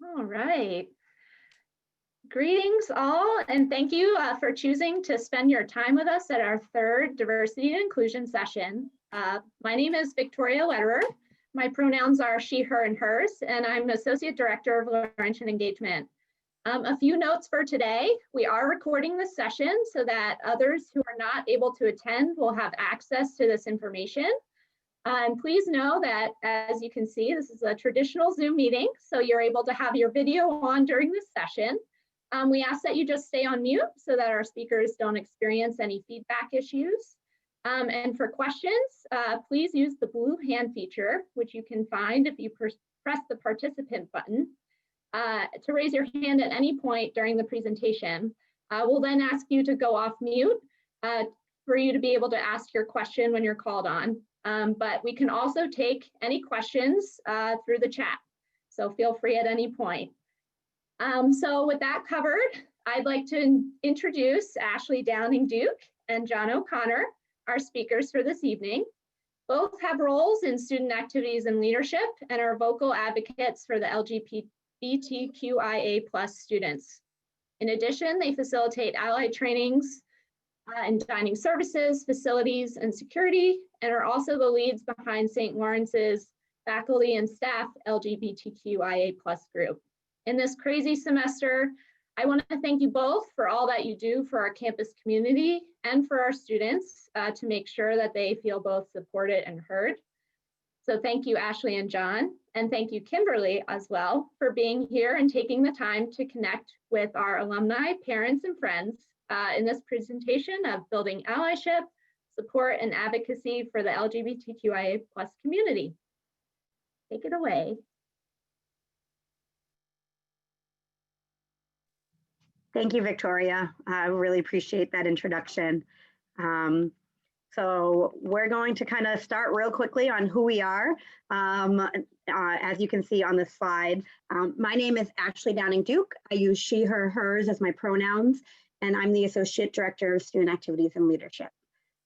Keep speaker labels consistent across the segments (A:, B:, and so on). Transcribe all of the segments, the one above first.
A: All right. Greetings all, and thank you for choosing to spend your time with us at our third diversity and inclusion session. My name is Victoria Lederer. My pronouns are she, her, and hers, and I'm Associate Director of Laurentian Engagement. A few notes for today. We are recording this session so that others who are not able to attend will have access to this information. And please know that, as you can see, this is a traditional Zoom meeting, so you're able to have your video on during this session. We ask that you just stay on mute so that our speakers don't experience any feedback issues. And for questions, please use the blue hand feature, which you can find if you press the participant button to raise your hand at any point during the presentation. We'll then ask you to go off mute for you to be able to ask your question when you're called on. But we can also take any questions through the chat, so feel free at any point. So with that covered, I'd like to introduce Ashlee Downing-Duke and John O'Connor, our speakers for this evening. Both have roles in student activities and leadership and are vocal advocates for the LGBTQIA+ students. In addition, they facilitate allied trainings and dining services, facilities, and security, and are also the leads behind St. Lawrence's faculty and staff LGBTQIA+ group. In this crazy semester, I want to thank you both for all that you do for our campus community and for our students to make sure that they feel both supported and heard. So thank you, Ashlee and John, and thank you, Kimberly, as well, for being here and taking the time to connect with our alumni, parents, and friends in this presentation of building allyship, support, and advocacy for the LGBTQIA+ community. Take it away.
B: Thank you, Victoria. I really appreciate that introduction. So we're going to kind of start real quickly on who we are. As you can see on the slide, my name is Ashlee Downing-Duke. I use she, her, hers as my pronouns, and I'm the Associate Director of Student Activities and Leadership.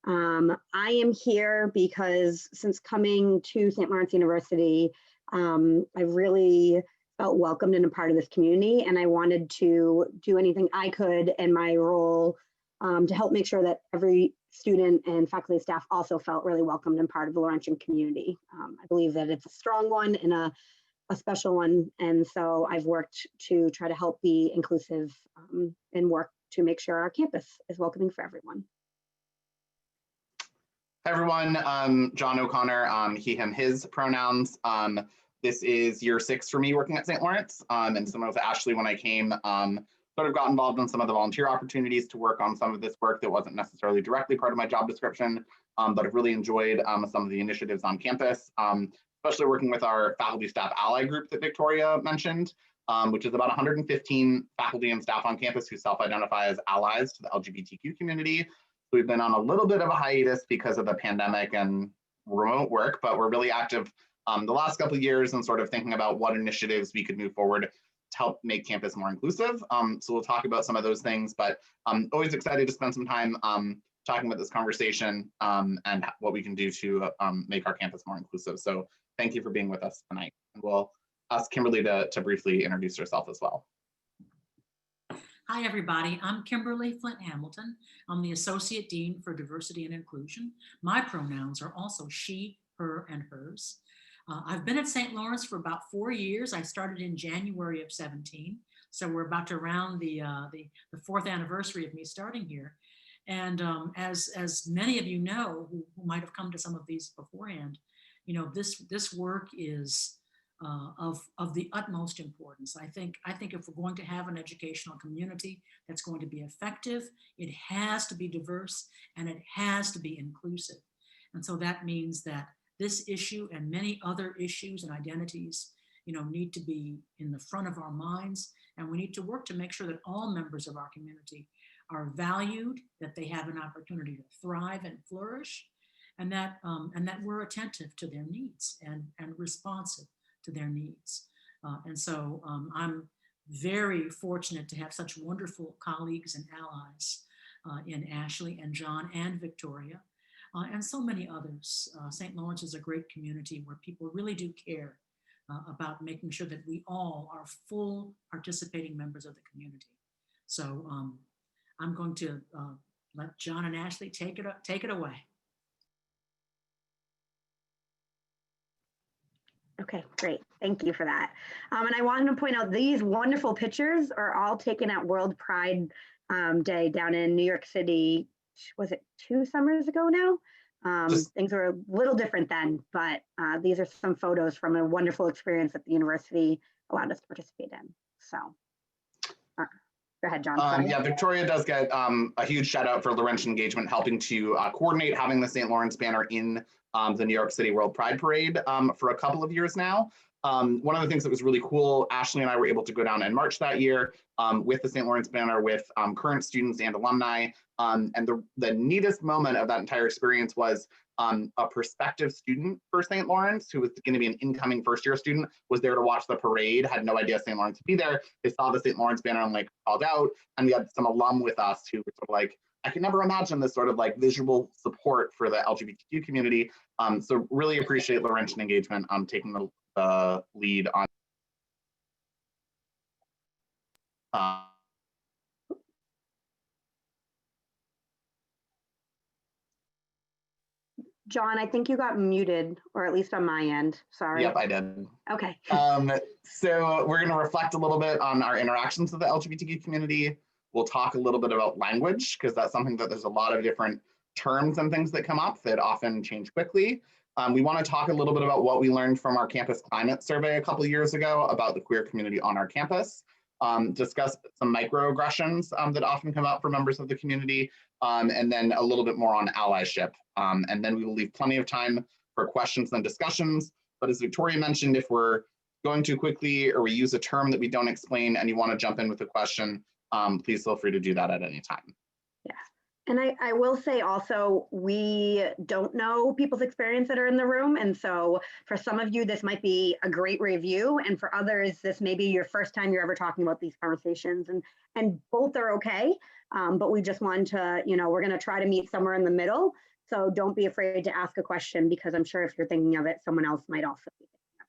B: I am here because since coming to St. Lawrence University, I really felt welcomed and a part of this community, and I wanted to do anything I could in my role to help make sure that every student and faculty and staff also felt really welcomed and part of the Laurentian community. I believe that it's a strong one and a special one, and so I've worked to try to help be inclusive and work to make sure our campus is welcoming for everyone.
C: Hi everyone, John O'Connor, he, him, his pronouns. This is year 6 for me working at St. Lawrence, and similar to Ashlee, when I came, sort of got involved in some of the volunteer opportunities to work on some of this work that wasn't necessarily directly part of my job description, but I've really enjoyed some of the initiatives on campus, especially working with our faculty staff ally group that Victoria mentioned, which is about 115 faculty and staff on campus who self-identify as allies to the LGBTQ community. So we've been on a little bit of a hiatus because of the pandemic and remote work, but we're really active the last couple of years and sort of thinking about what initiatives we could move forward to help make campus more inclusive. So we'll talk about some of those things, but I'm always excited to spend some time talking about this conversation and what we can do to make our campus more inclusive. So thank you for being with us tonight. And we'll ask Kimberly to briefly introduce herself as well.
D: Hi, everybody. I'm Kimberly Flint-Hamilton. I'm the Associate Dean for Diversity and Inclusion. My pronouns are also she, her, and hers. I've been at St. Lawrence for about 4 years. I started in January of 17, so we're about to round the 4th anniversary of me starting here. And as many of you know, who might have come to some of these beforehand, you know, this work is of the utmost importance. I think if we're going to have an educational community that's going to be effective, it has to be diverse and it has to be inclusive. And so that means that this issue and many other issues and identities, you know, need to be in the front of our minds, and we need to work to make sure that all members of our community are valued, that they have an opportunity to thrive and flourish, and that we're attentive to their needs and responsive to their needs. And so I'm very fortunate to have such wonderful colleagues and allies in Ashlee and John and Victoria. And so many others. St. Lawrence is a great community where people really do care about making sure that we all are full participating members of the community. So I'm going to let John and Ashlee take it away.
B: Okay, great. Thank you for that. And I wanted to point out these wonderful pictures are all taken at World Pride Day down in New York City. Was it 2 summers ago now? Things were a little different then, but these are some photos from a wonderful experience that the university allowed us to participate in. So go ahead, John.
C: Yeah, Victoria does get a huge shout out for Laurentian Engagement, helping to coordinate having the St. Lawrence banner in the New York City World Pride Parade for a couple of years now. One of the things that was really cool, Ashlee and I were able to go down and march that year with the St. Lawrence banner with current students and alumni. And the neatest moment of that entire experience was a prospective student for St. Lawrence, who was going to be an incoming first-year student, was there to watch the parade, had no idea St. Lawrence would be there. They saw the St. Lawrence banner and like called out, and we had some alum with us who were sort of like, I can never imagine this sort of like visual support for the LGBTQ community. So really appreciate Laurentian Engagement taking the lead on
B: John, I think you got muted, or at least on my end. Sorry.
C: Yep, I did.
B: Okay.
C: So we're going to reflect a little bit on our interactions with the LGBTQ community. We'll talk a little bit about language, because that's something that there's a lot of different terms and things that come up that often change quickly. We want to talk a little bit about what we learned from our campus climate survey a couple of years ago about the queer community on our campus. Discuss some microaggressions that often come up for members of the community, and then a little bit more on allyship. And then we will leave plenty of time for questions and discussions. But as Victoria mentioned, if we're going too quickly or we use a term that we don't explain and you want to jump in with a question, please feel free to do that at any time.
B: Yeah. And I will say also, we don't know people's experience that are in the room. And so for some of you, this might be a great review. And for others, this may be your first time you're ever talking about these conversations. And both are okay. But we just want to, we're going to try to meet somewhere in the middle. So don't be afraid to ask a question, because I'm sure if you're thinking of it, someone else might also be thinking of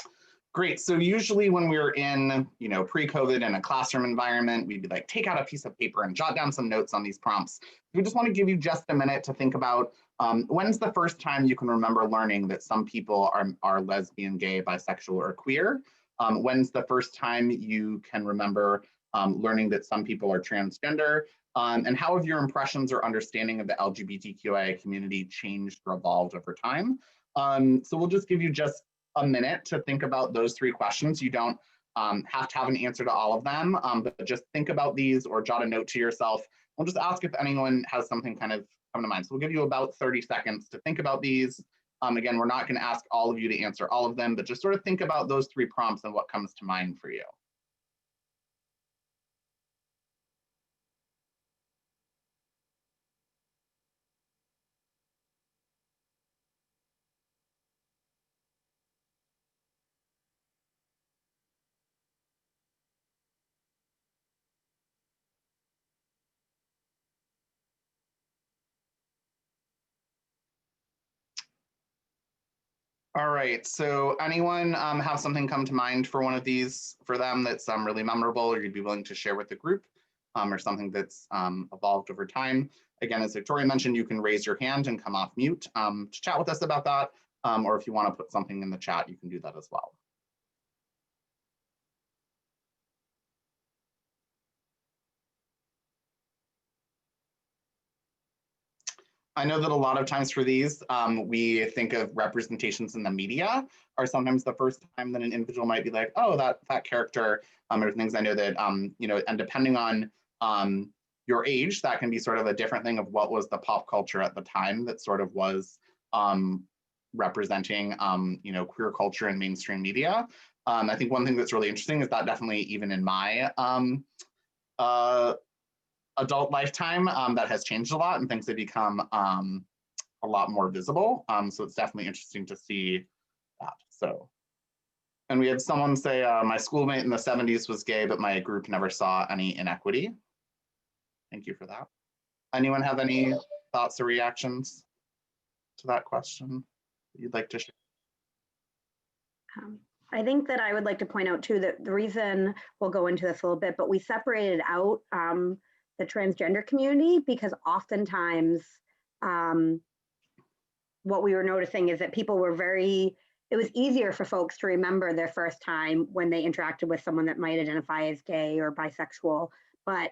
B: it.
C: Great. So usually when we're in, pre-COVID in a classroom environment, we'd be like, take out a piece of paper and jot down some notes on these prompts. We just want to give you just a minute to think about when's the first time you can remember learning that some people are lesbian, gay, bisexual, or queer? When's the first time you can remember learning that some people are transgender? And how have your impressions or understanding of the LGBTQIA community changed or evolved over time? So we'll just give you just a minute to think about those 3 questions. You don't have to have an answer to all of them, but just think about these or jot a note to yourself. We'll just ask if anyone has something kind of come to mind. So we'll give you about 30 seconds to think about these. Again, we're not going to ask all of you to answer all of them, but just sort of think about those 3 prompts and what comes to mind for you. All right, so anyone have something come to mind for one of these for them that's really memorable or you'd be willing to share with the group, or something that's evolved over time? Again, as Victoria mentioned, you can raise your hand and come off mute to chat with us about that, or if you want to put something in the chat, you can do that as well. I know that a lot of times for these, we think of representations in the media are sometimes the first time that an individual might be like, oh, that character, or things I know that, and depending on your age, that can be sort of a different thing of what was the pop culture at the time that sort of was representing, queer culture in mainstream media. I think one thing that's really interesting is that definitely even in my adult lifetime, that has changed a lot and things have become a lot more visible. So it's definitely interesting to see that. So, and we had someone say, my schoolmate in the 70s was gay, but my group never saw any inequity. Thank you for that. Anyone have any thoughts or reactions to that question that you'd like to share?
B: I think that I would like to point out too that the reason, we'll go into this a little bit, but we separated out the transgender community because oftentimes what we were noticing is that people were it was easier for folks to remember their first time when they interacted with someone that might identify as gay or bisexual, but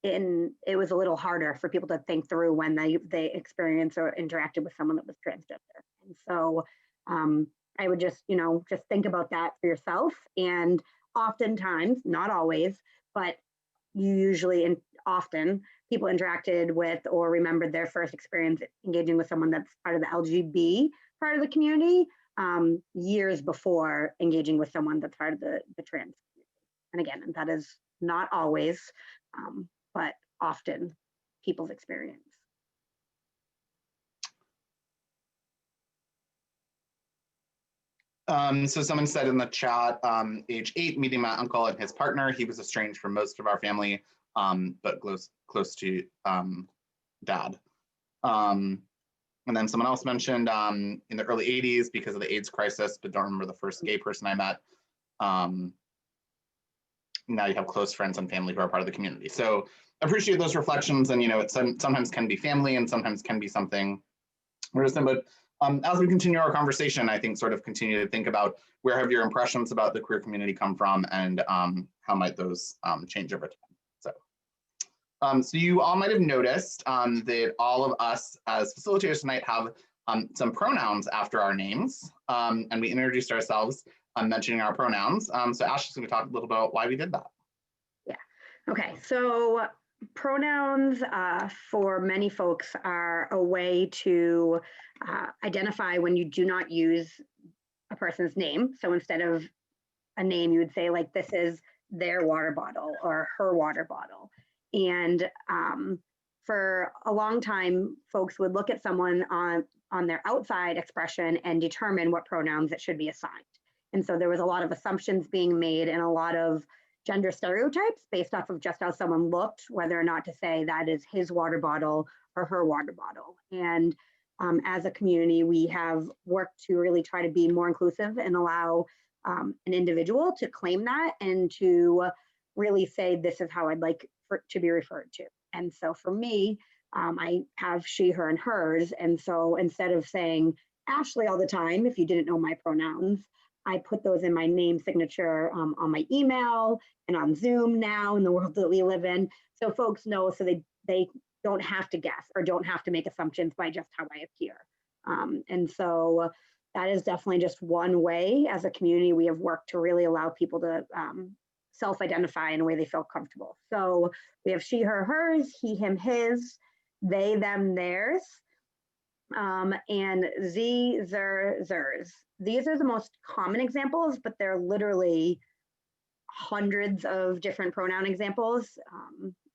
B: it was a little harder for people to think through when they experienced or interacted with someone that was transgender. And so I would just think about that for yourself. And oftentimes, not always, but you usually and often people interacted with or remembered their first experience engaging with someone that's part of the LGB part of the community years before engaging with someone that's part of the trans community. And again, that is not always, but often people's experience.
C: So someone said in the chat, age 8, meeting my uncle and his partner. He was estranged from most of our family, but close to dad. And then someone else mentioned in the early 80s because of the AIDS crisis, but don't remember the first gay person I met. Now you have close friends and family who are part of the community. So appreciate those reflections, and it sometimes can be family and sometimes can be something resistant, but as we continue our conversation, I think sort of continue to think about where have your impressions about the queer community come from, and how might those change over time. So you all might have noticed that all of us as facilitators tonight have some pronouns after our names, and we introduced ourselves mentioning our pronouns. So Ashley's going to talk a little about why we did that.
B: Yeah. Okay. So pronouns for many folks are a way to identify when you do not use a person's name. So instead of a name, you would say like, this is their water bottle or her water bottle. And for a long time, folks would look at someone on their outside expression and determine what pronouns it should be assigned. And so there was a lot of assumptions being made and a lot of gender stereotypes based off of just how someone looked, whether or not to say that is his water bottle or her water bottle. And as a community, we have worked to really try to be more inclusive and allow an individual to claim that and to really say, this is how I'd like to be referred to. And so for me, I have she, her, and hers. And so instead of saying Ashlee all the time, if you didn't know my pronouns, I put those in my name signature on my email and on Zoom now in the world that we live in. So folks know, so they don't have to guess or don't have to make assumptions by just how I appear. And so that is definitely just one way as a community we have worked to really allow people to self-identify in a way they feel comfortable. So we have she, her, hers, he, him, his, they, them, theirs, and z, zer, zers. These are the most common examples, but they're literally hundreds of different pronoun examples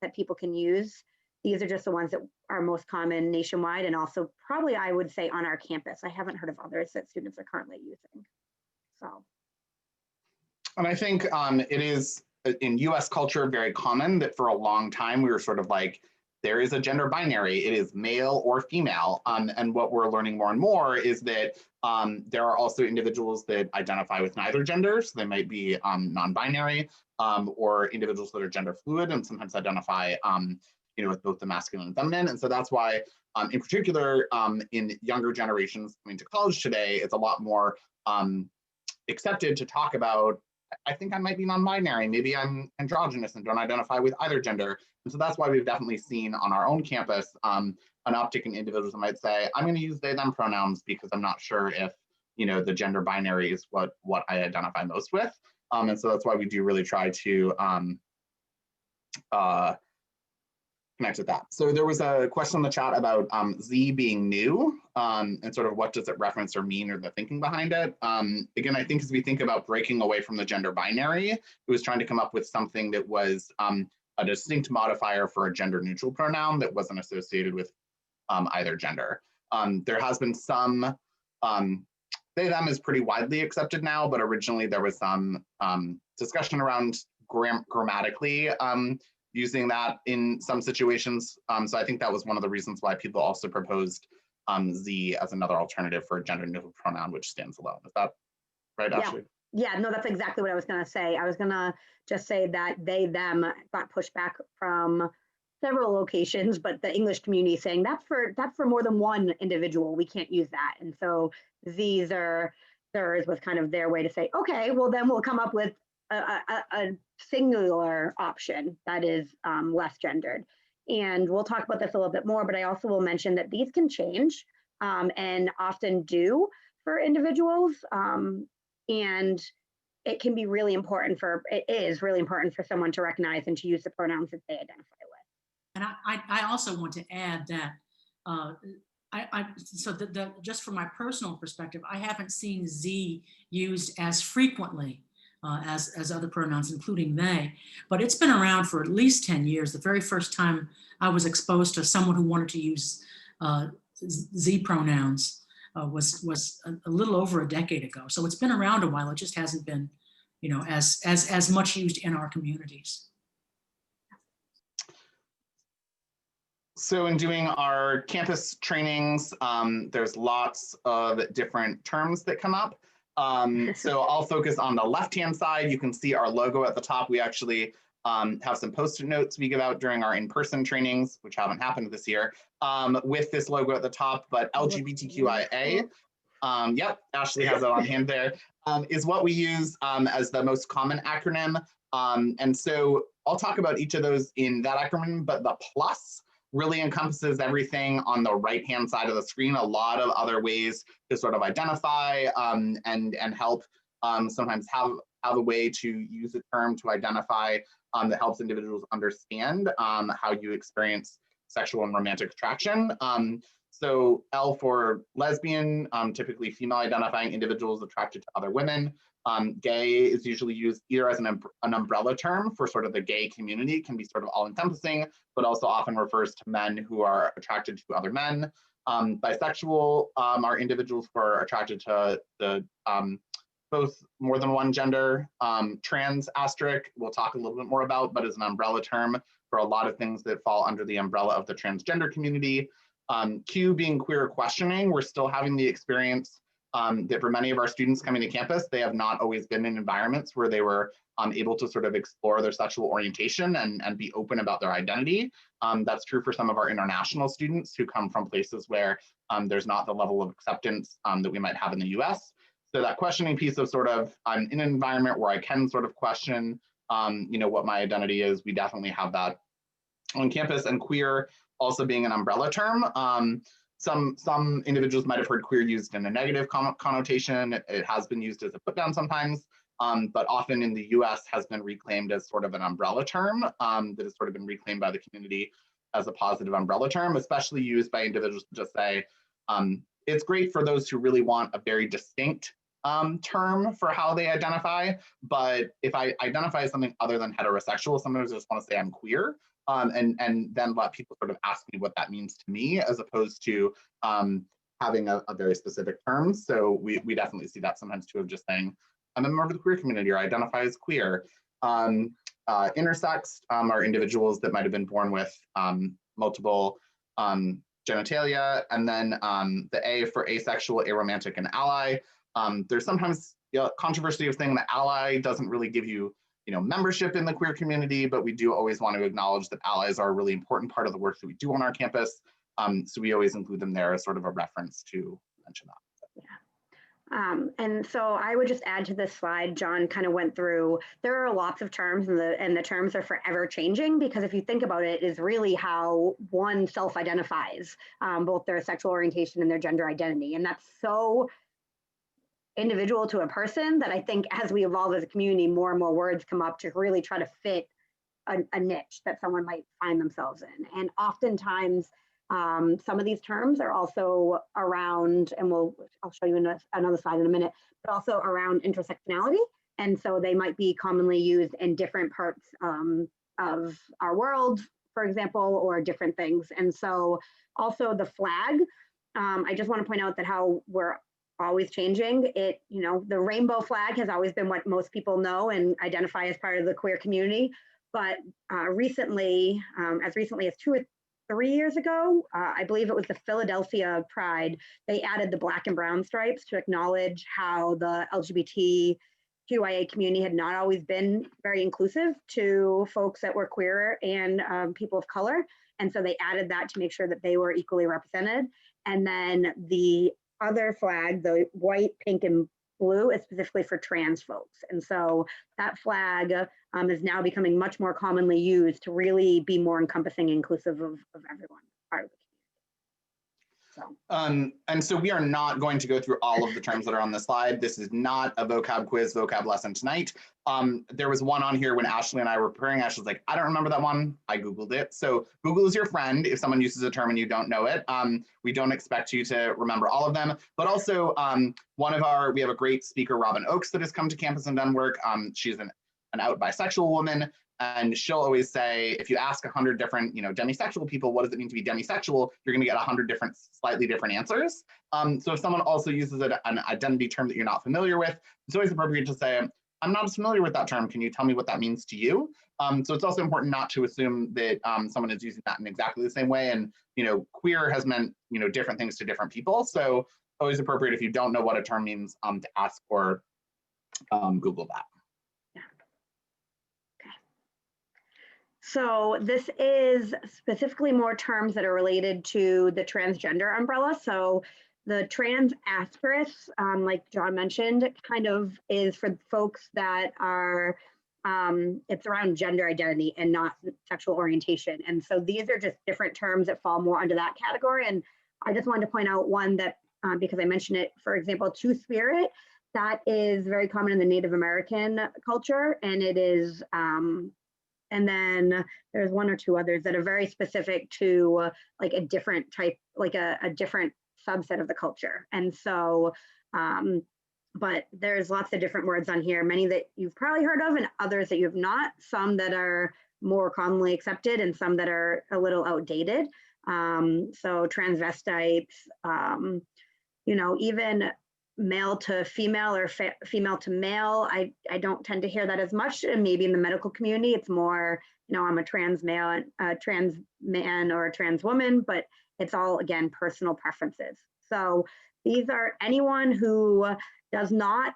B: that people can use. These are just the ones that are most common nationwide, and also probably I would say on our campus. I haven't heard of others that students are currently using. So.
C: And I think it is in US culture very common that for a long time we were sort of like, there is a gender binary, it is male or female. And what we're learning more and more is that there are also individuals that identify with neither gender. So they might be non-binary or individuals that are gender fluid and sometimes identify with both the masculine and feminine. And so that's why in particular in younger generations coming to college today, it's a lot more accepted to talk about, I think I might be non-binary, maybe I'm androgynous and don't identify with either gender. And so that's why we've definitely seen on our own campus an uptick in individuals that might say, I'm going to use they, them pronouns because I'm not sure if, the gender binary is what I identify most with. And so that's why we do really try to connect with that. So there was a question in the chat about Z being new and sort of what does it reference or mean or the thinking behind it. Again, I think as we think about breaking away from the gender binary, it was trying to come up with something that was a distinct modifier for a gender neutral pronoun that wasn't associated with either gender. There has been some, they, them is pretty widely accepted now, but originally there was some discussion around grammatically using that in some situations. So I think that was one of the reasons why people also proposed Z as another alternative for a gender neutral pronoun, which stands alone. Is that right,
B: Yeah.
C: Ashlee?
B: Yeah, no, that's exactly what I was going to say. I was going to just say that they, them got pushed back from several locations, but the English community saying that's for more than one individual. We can't use that. And so these are theirs was kind of their way to say, okay, well, then we'll come up with a singular option that is less gendered. And we'll talk about this a little bit more, but I also will mention that these can change and often do for individuals. And it can be really important it is really important for someone to recognize and to use the pronouns that they identify with.
D: And I also want to add that, just from my personal perspective, I haven't seen Z used as frequently as other pronouns, including they, but it's been around for at least 10 years. The very first time I was exposed to someone who wanted to use Z pronouns was a little over a decade ago. So it's been around a while. It just hasn't been, as much used in our communities.
C: So in doing our campus trainings, there's lots of different terms that come up. So I'll focus on the left-hand side. You can see our logo at the top. We actually have some post-it notes we give out during our in-person trainings, which haven't happened this year, with this logo at the top, but LGBTQIA, yep, Ashlee has it on hand there, is what we use as the most common acronym. And so I'll talk about each of those in that acronym, but the plus really encompasses everything on the right-hand side of the screen, a lot of other ways to sort of identify and help sometimes have a way to use a term to identify that helps individuals understand how you experience sexual and romantic attraction. So L for lesbian, typically female identifying individuals attracted to other women. Gay is usually used either as an umbrella term for sort of the gay community, it can be sort of all encompassing, but also often refers to men who are attracted to other men. Bisexual are individuals who are attracted to the both more than one gender. Trans asterisk, we'll talk a little bit more about, but is an umbrella term for a lot of things that fall under the umbrella of the transgender community. Q being queer questioning, we're still having the experience that for many of our students coming to campus, they have not always been in environments where they were able to sort of explore their sexual orientation and be open about their identity. That's true for some of our international students who come from places where there's not the level of acceptance that we might have in the US. So that questioning piece of sort of, I'm in an environment where I can sort of question, what my identity is, we definitely have that on campus. And queer also being an umbrella term. Some individuals might have heard queer used in a negative connotation. It has been used as a put down sometimes, but often in the US has been reclaimed as sort of an umbrella term that has sort of been reclaimed by the community as a positive umbrella term, especially used by individuals to just say, it's great for those who really want a very distinct term for how they identify, but if I identify as something other than heterosexual, sometimes I just want to say I'm queer. And then let people sort of ask me what that means to me, as opposed to having a very specific term. So we definitely see that sometimes too, of just saying, I'm a member of the queer community or identify as queer. Intersex are individuals that might have been born with multiple genitalia. And then the A for asexual, aromantic, and ally. There's sometimes controversy of saying that ally doesn't really give you membership in the queer community, but we do always want to acknowledge that allies are a really important part of the work that we do on our campus. So we always include them there as sort of a reference to mention that.
B: Yeah. And so I would just add to this slide, John kind of went through, there are lots of terms and the terms are forever changing, because if you think about it, is really how one self-identifies both their sexual orientation and their gender identity. And that's so individual to a person that I think as we evolve as a community, more and more words come up to really try to fit a niche that someone might find themselves in. And oftentimes, some of these terms are also around, and I'll show you another slide in a minute, but also around intersectionality. And so they might be commonly used in different parts of our world, for example, or different things. And so also the flag, I just want to point out that how we're always changing. The rainbow flag has always been what most people know and identify as part of the queer community. But recently, as recently as 3 years ago, I believe it was the Philadelphia Pride, they added the black and brown stripes to acknowledge how the LGBTQIA community had not always been very inclusive to folks that were queer and people of color. And so they added that to make sure that they were equally represented. And then the other flag, the white, pink, and blue, is specifically for trans folks. And so that flag is now becoming much more commonly used to really be more encompassing and inclusive of everyone part of the community.
C: And so we are not going to go through all of the terms that are on the slide. This is not a vocab quiz, vocab lesson tonight. There was one on here when Ashlee and I were preparing. Ashlee was like, I don't remember that one. I Googled it. So Google is your friend if someone uses a term and you don't know it. We don't expect you to remember all of them, but also we have a great speaker, Robin Oakes, that has come to campus and done work. She's an out bisexual woman. And she'll always say, if you ask 100 different, demisexual people, what does it mean to be demisexual? You're going to get 100 different, slightly different answers. So if someone also uses an identity term that you're not familiar with, it's always appropriate to say, I'm not as familiar with that term. Can you tell me what that means to you? So it's also important not to assume that someone is using that in exactly the same way. And, queer has meant, different things to different people. So always appropriate if you don't know what a term means to ask or Google that.
B: So this is specifically more terms that are related to the transgender umbrella. So the trans asterisk, like John mentioned, kind of is for folks that are, it's around gender identity and not sexual orientation. And so these are just different terms that fall more under that category. And I just wanted to point out one that, because I mentioned it, for example, Two-Spirit, that is very common in the Native American culture. And it is, and then there's one or two others that are very specific to like a different type, like a different subset of the culture. And so, but there's lots of different words on here, many that you've probably heard of and others that you've not, some that are more commonly accepted and some that are a little outdated. So transvestites, even male to female or female to male. I don't tend to hear that as much. And maybe in the medical community, it's more, I'm a trans male, a trans man, or a trans woman, but it's all, again, personal preferences. So these are anyone who does not,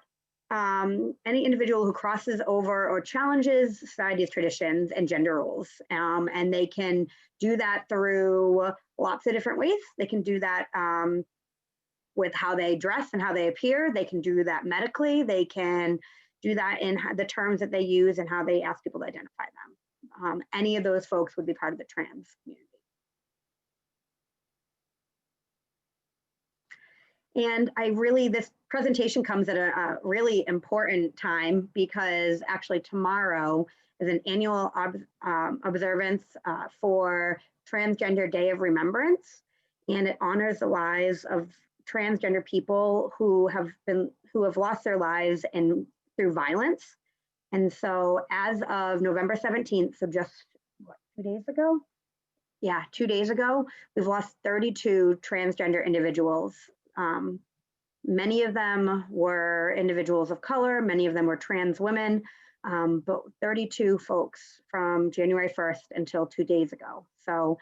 B: any individual who crosses over or challenges society's traditions and gender roles. And they can do that through lots of different ways. They can do that with how they dress and how they appear. They can do that medically. They can do that in the terms that they use and how they ask people to identify them. Any of those folks would be part of the trans community. And this presentation comes at a really important time because actually tomorrow is an annual observance for Transgender Day of Remembrance, and it honors the lives of transgender people who have lost their lives through violence. And so as of November 17th, so just 2 days ago? Yeah, 2 days ago, we've lost 32 transgender individuals. Many of them were individuals of color, many of them were trans women, but 32 folks from January 1st until 2 days ago. So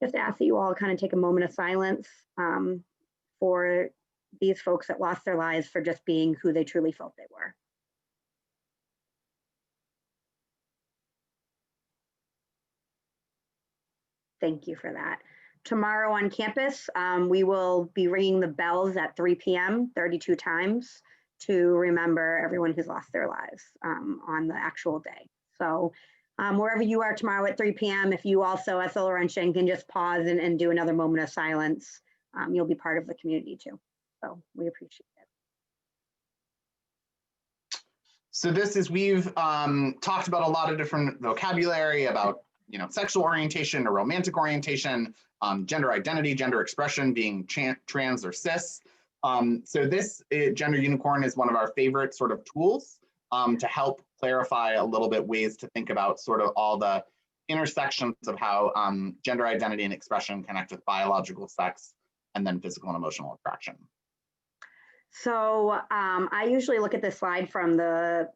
B: just ask that you all kind of take a moment of silence for these folks that lost their lives for just being who they truly felt they were. Thank you for that. Tomorrow on campus, we will be ringing the bells at 3 p.m. 32 times to remember everyone who's lost their lives on the actual day. So wherever you are tomorrow at 3 p.m., if you also as a Laurentian can just pause and do another moment of silence, you'll be part of the community too. So we appreciate it.
C: So we've talked about a lot of different vocabulary about, sexual orientation or romantic orientation, gender identity, gender expression, being trans or cis. So this Gender Unicorn is one of our favorite sort of tools to help clarify a little bit ways to think about sort of all the intersections of how gender identity and expression connect with biological sex and then physical and emotional attraction.
B: So I usually look at this slide from the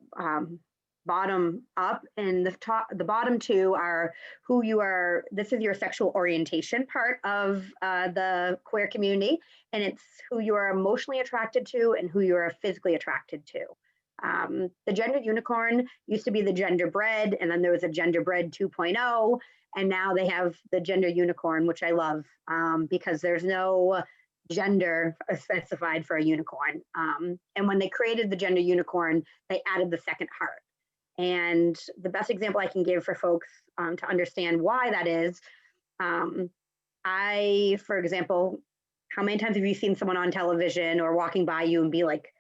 B: bottom up, and the bottom two are who you are. This is your sexual orientation part of the queer community, and it's who you are emotionally attracted to and who you are physically attracted to. The gender unicorn used to be the genderbread, and then there was a genderbread 2.0, and now they have the gender unicorn, which I love because there's no gender specified for a unicorn. And when they created the gender unicorn, they added the second heart. And the best example I can give for folks to understand why that is, for example, how many times have you seen someone on television or walking by you and be like,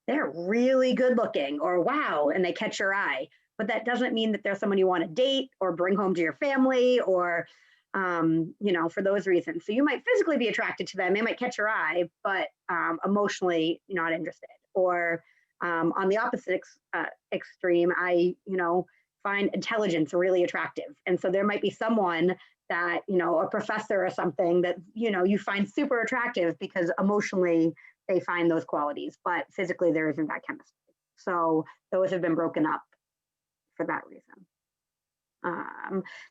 B: they're really good looking, or wow, and they catch your eye? But that doesn't mean that they're someone you want to date or bring home to your family, or for those reasons. So you might physically be attracted to them, they might catch your eye, but emotionally not interested. Or on the opposite extreme, I find intelligence really attractive, and so there might be someone that a professor or something that you find super attractive because emotionally they find those qualities, but physically there isn't that chemistry. So those have been broken up for that reason.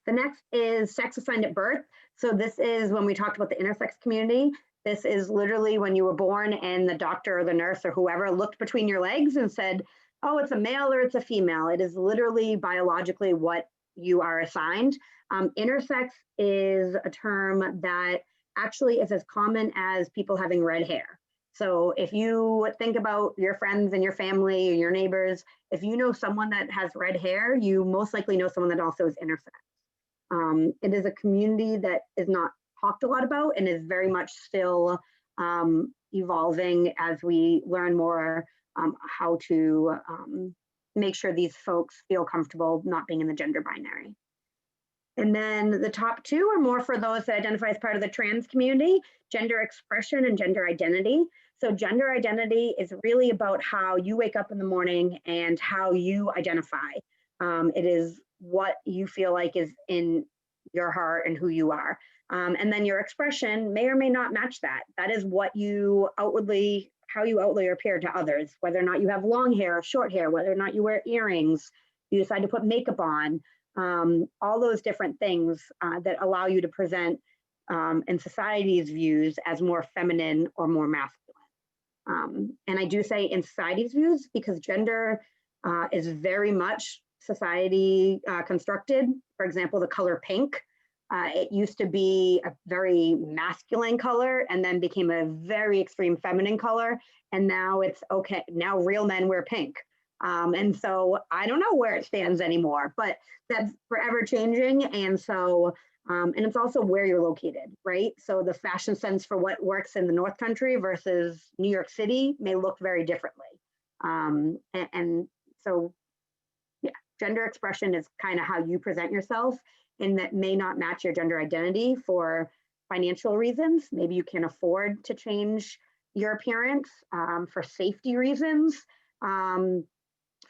B: The next is sex assigned at birth. So this is when we talked about the intersex community. This is literally when you were born and the doctor or the nurse or whoever looked between your legs and said, oh, it's a male or it's a female. It is literally biologically what you are assigned. Intersex is a term that actually is as common as people having red hair. So if you think about your friends and your family or your neighbors, if you know someone that has red hair, you most likely know someone that also is intersex. It is a community that is not talked a lot about and is very much still evolving as we learn more how to make sure these folks feel comfortable not being in the gender binary. And then the top two are more for those that identify as part of the trans community: gender expression and gender identity. So gender identity is really about how you wake up in the morning and how you identify. It is what you feel like is in your heart and who you are. And then your expression may or may not match that. That is what you outwardly, how you outwardly appear to others, whether or not you have long hair or short hair, whether or not you wear earrings, you decide to put makeup on, all those different things that allow you to present in society's views as more feminine or more masculine. And I do say in society's views because gender is very much society constructed. For example, the color pink, it used to be a very masculine color and then became a very extreme feminine color. And now it's okay, now real men wear pink. And so I don't know where it stands anymore, but that's forever changing. And so, and it's also where you're located, right? So the fashion sense for what works in the North Country versus New York City may look very differently. And so, yeah, gender expression is kind of how you present yourself, and that may not match your gender identity for financial reasons. Maybe you can't afford to change your appearance for safety reasons.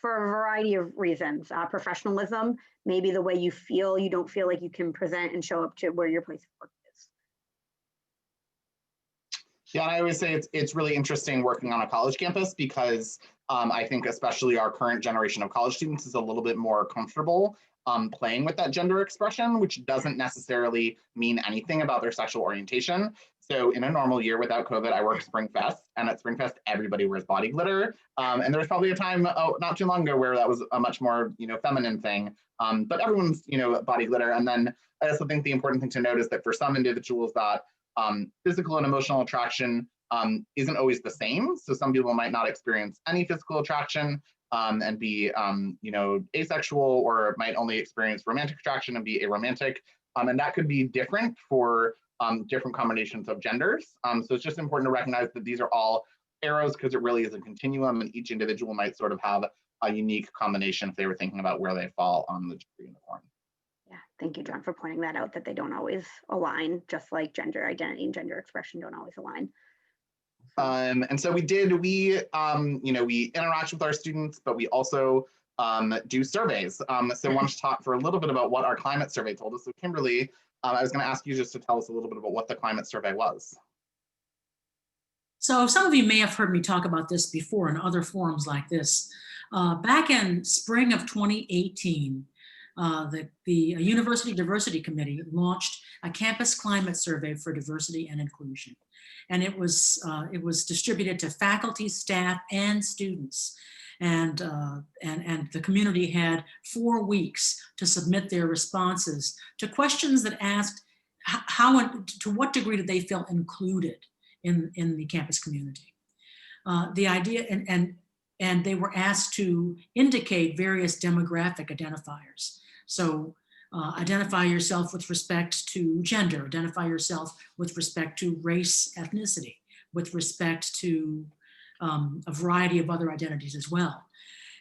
B: For a variety of reasons, professionalism, maybe the way you feel, you don't feel like you can present and show up to where your place of work is.
C: Yeah, and I always say it's really interesting working on a college campus because I think especially our current generation of college students is a little bit more comfortable playing with that gender expression, which doesn't necessarily mean anything about their sexual orientation. So in a normal year without COVID, I work Spring Fest, and at Spring Fest, everybody wears body glitter. And there was probably a time not too long ago where that was a much more feminine thing. But everyone's body glitter. And then I also think the important thing to note is that for some individuals that physical and emotional attraction isn't always the same. So some people might not experience any physical attraction and be asexual, or might only experience romantic attraction and be aromantic. And that could be different for different combinations of genders. So it's just important to recognize that these are all arrows because it really is a continuum, and each individual might sort of have a unique combination if they were thinking about where they fall on the gender unicorn.
B: Yeah, thank you, John, for pointing that out, that they don't always align, just like gender identity and gender expression don't always align.
C: And so we interact with our students, but we also do surveys. So I wanted to talk for a little bit about what our climate survey told us. So Kimberly, I was going to ask you just to tell us a little bit about what the climate survey was.
D: So some of you may have heard me talk about this before in other forums like this. Back in spring of 2018, the University Diversity Committee launched a campus climate survey for diversity and inclusion. And it was distributed to faculty, staff, and students. And the community had 4 weeks to submit their responses to questions that asked to what degree did they feel included in the campus community. The idea, and they were asked to indicate various demographic identifiers. So identify yourself with respect to gender, identify yourself with respect to race, ethnicity, with respect to a variety of other identities as well.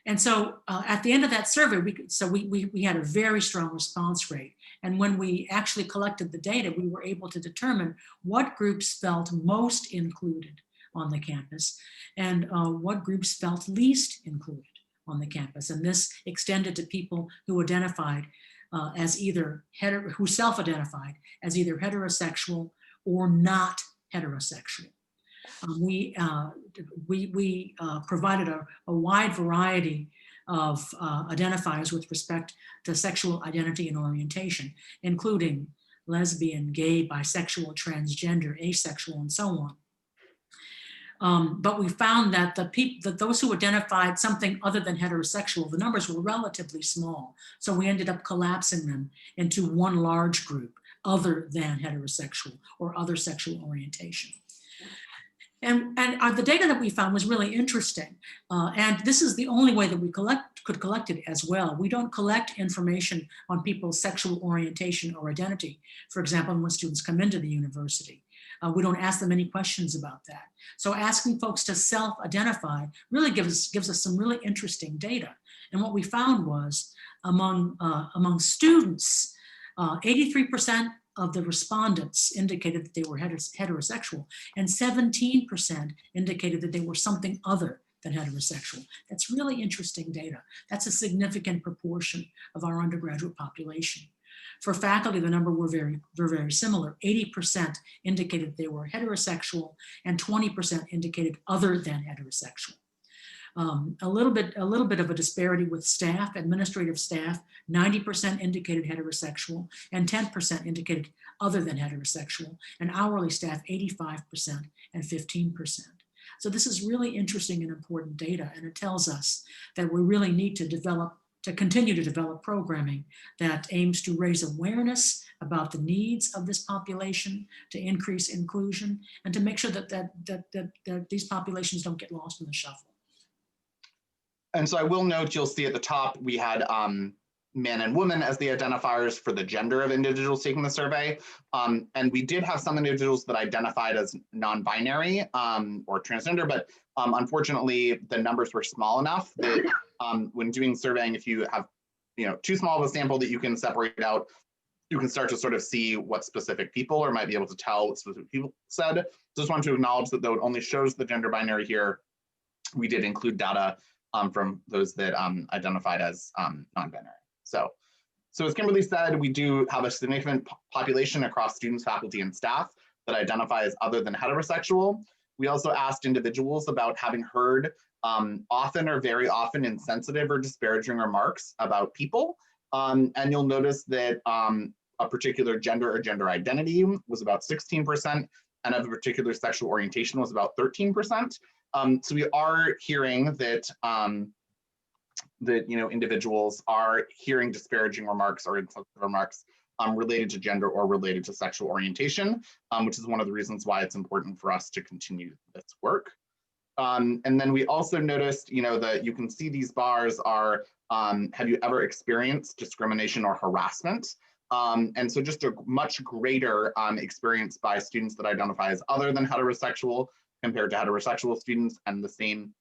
D: And so at the end of that survey, we had a very strong response rate. And when we actually collected the data, we were able to determine what groups felt most included on the campus and what groups felt least included on the campus. And this extended to people who identified as either who self-identified as either heterosexual or not heterosexual. We provided a wide variety of identifiers with respect to sexual identity and orientation, including lesbian, gay, bisexual, transgender, asexual, and so on. But we found that those who identified something other than heterosexual, the numbers were relatively small. So we ended up collapsing them into one large group, other than heterosexual or other sexual orientation. And the data that we found was really interesting. And this is the only way that we could collect it as well. We don't collect information on people's sexual orientation or identity, for example, when students come into the university. We don't ask them any questions about that. So asking folks to self-identify really gives us some really interesting data. And what we found was among students, 83% of the respondents indicated that they were heterosexual, and 17% indicated that they were something other than heterosexual. That's really interesting data. That's a significant proportion of our undergraduate population. For faculty, the number were very similar. 80% indicated they were heterosexual, and 20% indicated other than heterosexual. A little bit of a disparity with staff, administrative staff. 90% indicated heterosexual, and 10% indicated other than heterosexual, and hourly staff 85% and 15%. So this is really interesting and important data, and it tells us that we really need to continue to develop programming that aims to raise awareness about the needs of this population, to increase inclusion, and to make sure that these populations don't get lost in the shuffle.
C: And so I will note, you'll see at the top, we had men and women as the identifiers for the gender of individuals taking the survey. And we did have some individuals that identified as non-binary or transgender, but unfortunately, the numbers were small enough that when doing surveying, if you have too small of a sample that you can separate out, you can start to sort of see what specific people, or might be able to tell what specific people said. Just want to acknowledge that though it only shows the gender binary here, we did include data from those that identified as non-binary. So as Kimberly said, we do have a significant population across students, faculty, and staff that identify as other than heterosexual. We also asked individuals about having heard often or very often insensitive or disparaging remarks about people. And you'll notice that a particular gender or gender identity was about 16%, and of a particular sexual orientation was about 13%. So we are hearing that individuals are hearing disparaging remarks or insensitive remarks related to gender or related to sexual orientation, which is one of the reasons why it's important for us to continue this work. And then we also noticed, that you can see these bars are, have you ever experienced discrimination or harassment? And so just a much greater experience by students that identify as other than heterosexual compared to heterosexual students, and the same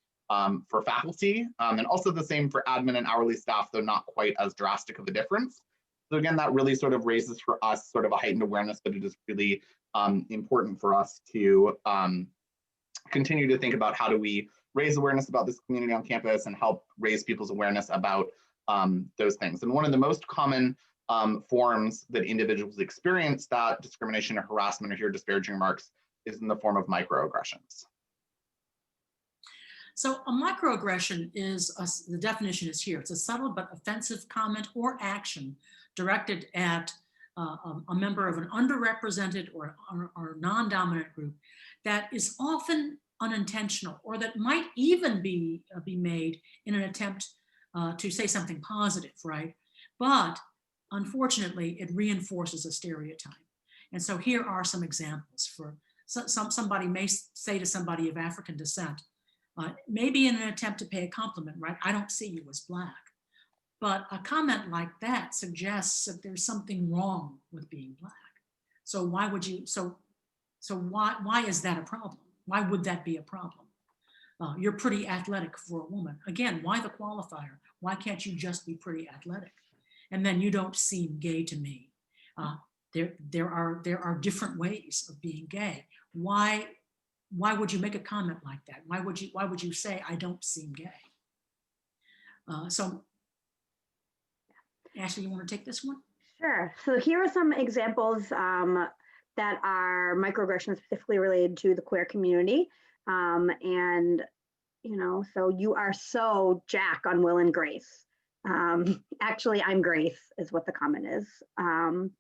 C: for faculty, and also the same for admin and hourly staff, though not quite as drastic of a difference. So again, that really sort of raises for us sort of a heightened awareness that it is really important for us to continue to think about how do we raise awareness about this community on campus and help raise people's awareness about those things. And one of the most common forms that individuals experience that discrimination or harassment or hear disparaging remarks is in the form of microaggressions.
D: So a microaggression is, the definition is here, it's a subtle but offensive comment or action directed at a member of an underrepresented or non-dominant group that is often unintentional, or that might even be made in an attempt to say something positive, right? But unfortunately, it reinforces a stereotype. And so here are some examples. For somebody may say to somebody of African descent, maybe in an attempt to pay a compliment, right? I don't see you as Black. But a comment like that suggests that there's something wrong with being Black. So why would you, so why is that a problem? Why would that be a problem? You're pretty athletic for a woman. Again, why the qualifier? Why can't you just be pretty athletic? And then you don't seem gay to me. There are different ways of being gay. Why would you make a comment like that? Why would you say I don't seem gay? So Ashlee, you want to take this one?
B: Sure. So here are some examples that are microaggressions specifically related to the queer community. And, you know, so you are so Jack on Will and Grace. Actually, I'm Grace is what the comment is. And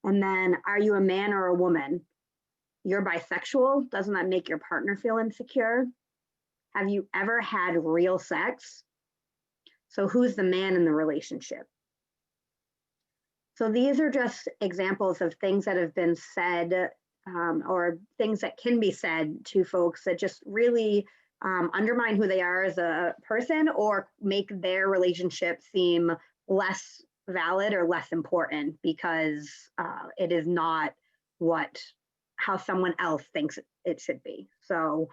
B: then, are you a man or a woman? You're bisexual. Doesn't that make your partner feel insecure? Have you ever had real sex? So who's the man in the relationship? So these are just examples of things that have been said or things that can be said to folks that just really undermine who they are as a person or make their relationship seem less valid or less important because it is not how someone else thinks it should be. So,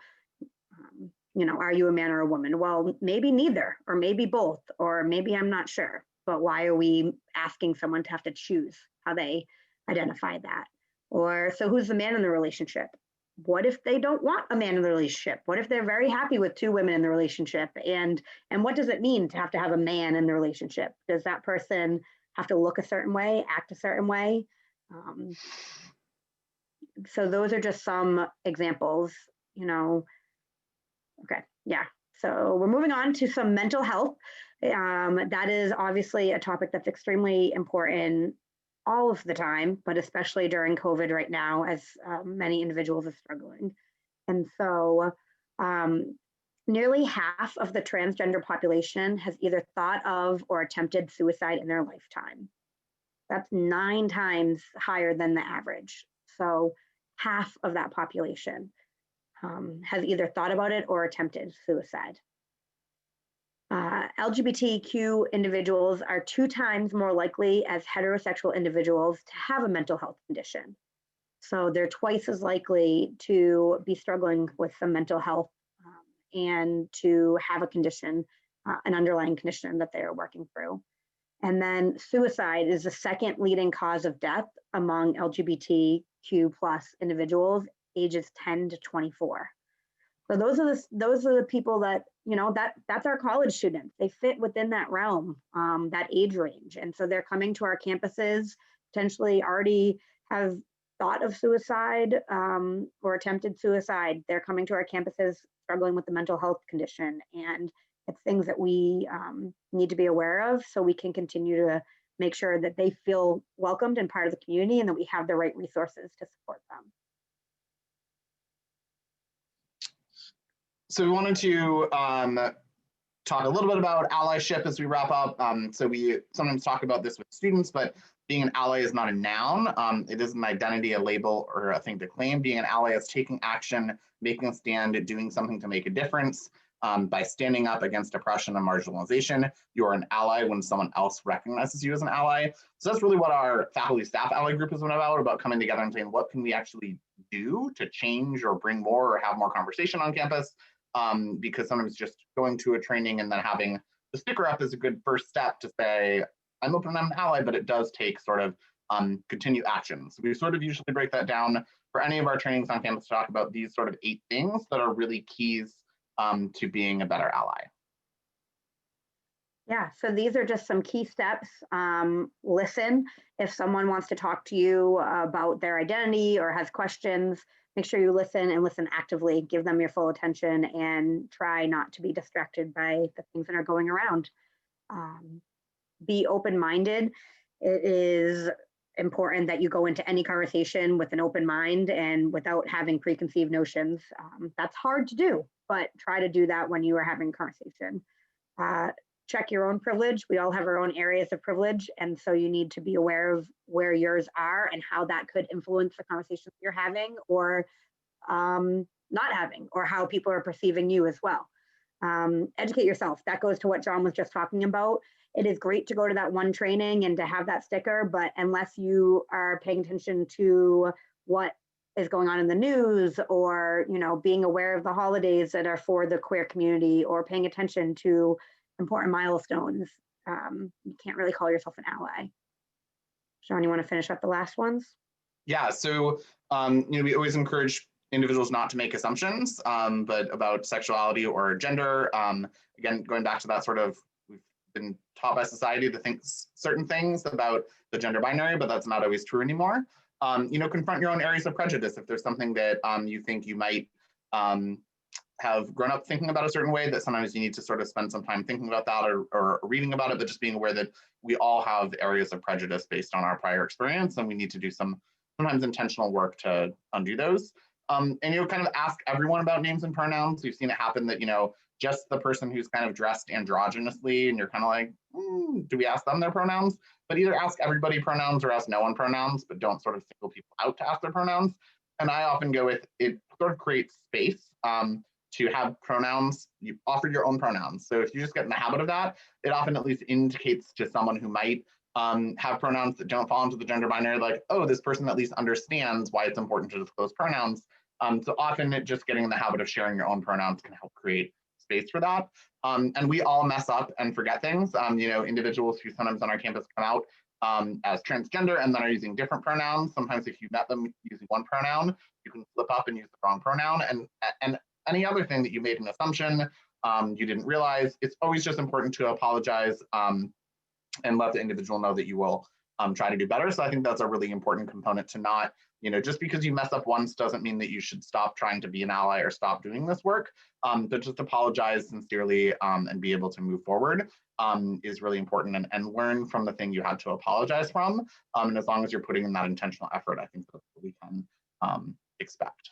B: you know, are you a man or a woman? Well, maybe neither, or maybe both, or maybe I'm not sure. But why are we asking someone to have to choose how they identify that? Or so who's the man in the relationship? What if they don't want a man in the relationship? What if they're very happy with two women in the relationship? And what does it mean to have a man in the relationship? Does that person have to look a certain way, act a certain way? So those are just some examples, you know. Okay, yeah. So we're moving on to some mental health. That is obviously a topic that's extremely important all of the time, but especially during COVID right now, as many individuals are struggling. And so nearly half of the transgender population has either thought of or attempted suicide in their lifetime. That's 9 times higher than the average. So half of that population has either thought about it or attempted suicide. LGBTQ individuals are 2 times more likely as heterosexual individuals to have a mental health condition. So they're twice as likely to be struggling with some mental health and to have a condition, an underlying condition that they are working through. And then suicide is the second leading cause of death among LGBTQ plus individuals ages 10 to 24. So those are the people that, you know, that's our college students. They fit within that realm, that age range. And so they're coming to our campuses, potentially already have thought of suicide or attempted suicide. They're coming to our campuses struggling with the mental health condition. And it's things that we need to be aware of so we can continue to make sure that they feel welcomed and part of the community and that we have the right resources to support them.
C: So we wanted to talk a little bit about allyship as we wrap up. So we sometimes talk about this with students, but being an ally is not a noun. It is an identity, a label, or a thing to claim. Being an ally is taking action, making a stand, doing something to make a difference. By standing up against oppression and marginalization, you are an ally when someone else recognizes you as an ally. So that's really what our faculty staff ally group has been about coming together and saying, what can we actually do to change or bring more or have more conversation on campus? Because sometimes just going to a training and then having the sticker up is a good first step to say, I'm open, I'm an ally, but it does take sort of continued action. So we sort of usually break that down for any of our trainings on campus to talk about these sort of 8 things that are really keys to being a better ally.
B: Yeah, so these are just some key steps. Listen, if someone wants to talk to you about their identity or has questions, make sure you listen and listen actively, give them your full attention, and try not to be distracted by the things that are going around. Be open-minded. It is important that you go into any conversation with an open mind and without having preconceived notions. That's hard to do, but try to do that when you are having a conversation. Check your own privilege. We all have our own areas of privilege, and so you need to be aware of where yours are and how that could influence the conversations you're having or not having, or how people are perceiving you as well. Educate yourself. That goes to what John was just talking about. It is great to go to that one training and to have that sticker, but unless you are paying attention to what is going on in the news, or being aware of the holidays that are for the queer community, or paying attention to important milestones, you can't really call yourself an ally. John, you want to finish up the last ones?
C: Yeah, so we always encourage individuals not to make assumptions, but about sexuality or gender. Again, going back to that sort of, we've been taught by society to think certain things about the gender binary, but that's not always true anymore. Confront your own areas of prejudice. If there's something that you think you might have grown up thinking about a certain way, that sometimes you need to sort of spend some time thinking about that or reading about it, but just being aware that we all have areas of prejudice based on our prior experience, and we need to do sometimes intentional work to undo those. And kind of ask everyone about names and pronouns. We've seen it happen that, just the person who's kind of dressed androgynously, and you're kind of like, do we ask them their pronouns? But either ask everybody pronouns or ask no one pronouns, but don't sort of single people out to ask their pronouns. And I often go with, it sort of creates space to have pronouns. You offer your own pronouns. So if you just get in the habit of that, it often at least indicates to someone who might have pronouns that don't fall into the gender binary, like, oh, this person at least understands why it's important to disclose pronouns. So often just getting in the habit of sharing your own pronouns can help create space for that. And we all mess up and forget things. Individuals who sometimes on our campus come out as transgender and then are using different pronouns. Sometimes if you met them using one pronoun, you can flip up and use the wrong pronoun. And any other thing that you made an assumption you didn't realize, it's always just important to apologize and let the individual know that you will try to do better. So I think that's a really important component to not, just because you mess up once doesn't mean that you should stop trying to be an ally or stop doing this work, but just apologize sincerely and be able to move forward is really important, and learn from the thing you had to apologize from. And as long as you're putting in that intentional effort, I think that's what we can expect.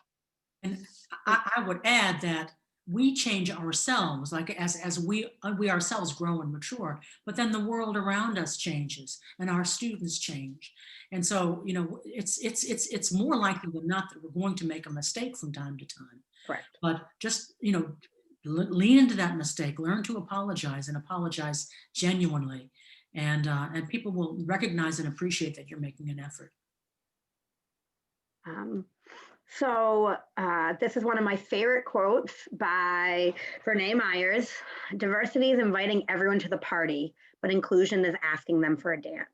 D: And I would add that we change ourselves, like as we ourselves grow and mature, but then the world around us changes and our students change. And so, it's more likely than not that we're going to make a mistake from time to time.
B: Correct.
D: But just, lean into that mistake, learn to apologize, and apologize genuinely. And people will recognize and appreciate that you're making an effort.
B: So this is one of my favorite quotes by Brene Myers. Diversity is inviting everyone to the party, but inclusion is asking them for a dance.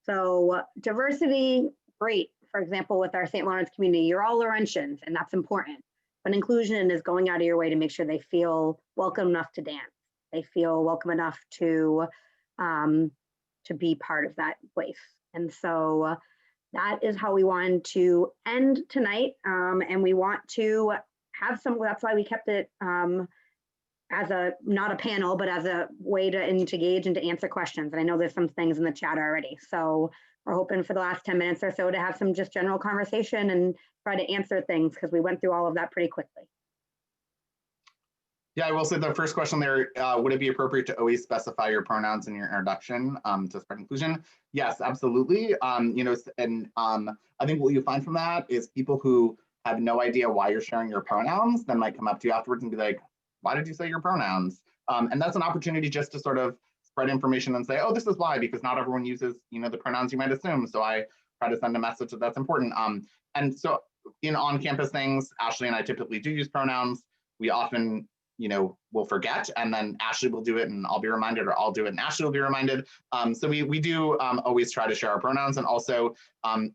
B: So diversity, great. For example, with our St. Lawrence community, you're all Laurentians, and that's important. But inclusion is going out of your way to make sure they feel welcome enough to dance. They feel welcome enough to be part of that place. And so that is how we wanted to end tonight. And we want to have that's why we kept it as not a panel, but as a way to engage and to answer questions. And I know there's some things in the chat already. So we're hoping for the last 10 minutes or so to have some just general conversation and try to answer things, because we went through all of that pretty quickly.
C: Yeah, I will say the first question there, would it be appropriate to always specify your pronouns in your introduction to spread inclusion? Yes, absolutely. I think what you find from that is people who have no idea why you're sharing your pronouns then might come up to you afterwards and be like, why did you say your pronouns? And that's an opportunity just to sort of spread information and say, oh, this is why, because not everyone uses, the pronouns you might assume. So I try to send a message that's important. And so in on-campus things, Ashlee and I typically do use pronouns. We often we'll forget, and then Ashlee will do it and I'll be reminded, or I'll do it and Ashlee will be reminded. So we do always try to share our pronouns. And also,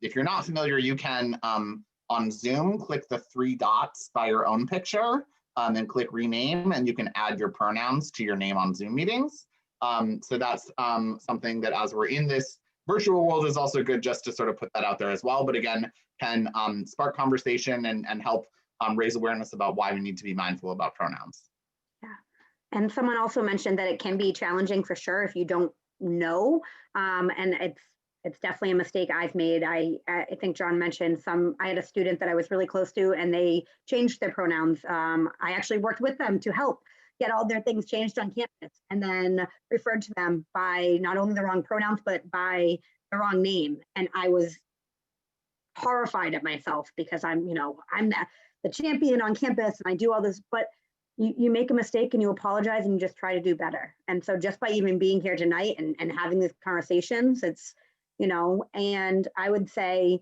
C: if you're not familiar, you can, on Zoom, click the 3 dots by your own picture and click rename, and you can add your pronouns to your name on Zoom meetings. So that's something that as we're in this virtual world is also good just to sort of put that out there as well, but again, can spark conversation and help raise awareness about why we need to be mindful about pronouns.
B: Yeah, and someone also mentioned that it can be challenging for sure if you don't know, and it's definitely a mistake I've made. I think John mentioned I had a student that I was really close to, and they changed their pronouns. I actually worked with them to help get all their things changed on campus, and then referred to them by not only the wrong pronouns, but by the wrong name. And I was horrified at myself because I'm the champion on campus and I do all this, but you make a mistake and you apologize and you just try to do better. And so just by even being here tonight and having these conversations, it's, and I would say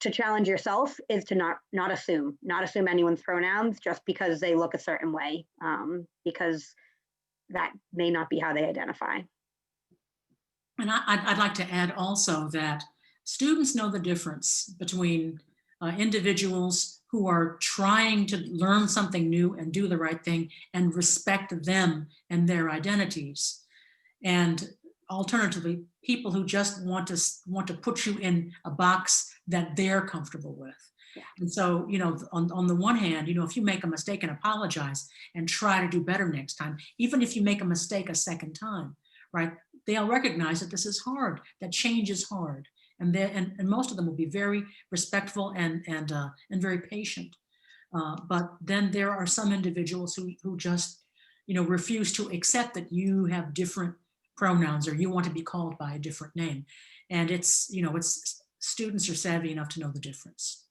B: to challenge yourself is to not assume anyone's pronouns just because they look a certain way, because that may not be how they identify.
D: And I'd like to add also that students know the difference between individuals who are trying to learn something new and do the right thing and respect them and their identities, and alternatively, people who just want to put you in a box that they're comfortable with.
B: Yeah.
D: And so, on the one hand, if you make a mistake and apologize and try to do better next time, even if you make a mistake a second time, right? They'll recognize that this is hard, that change is hard. And most of them will be very respectful and very patient. But then there are some individuals who just, refuse to accept that you have different pronouns or you want to be called by a different name. And it's students are savvy enough to know the difference.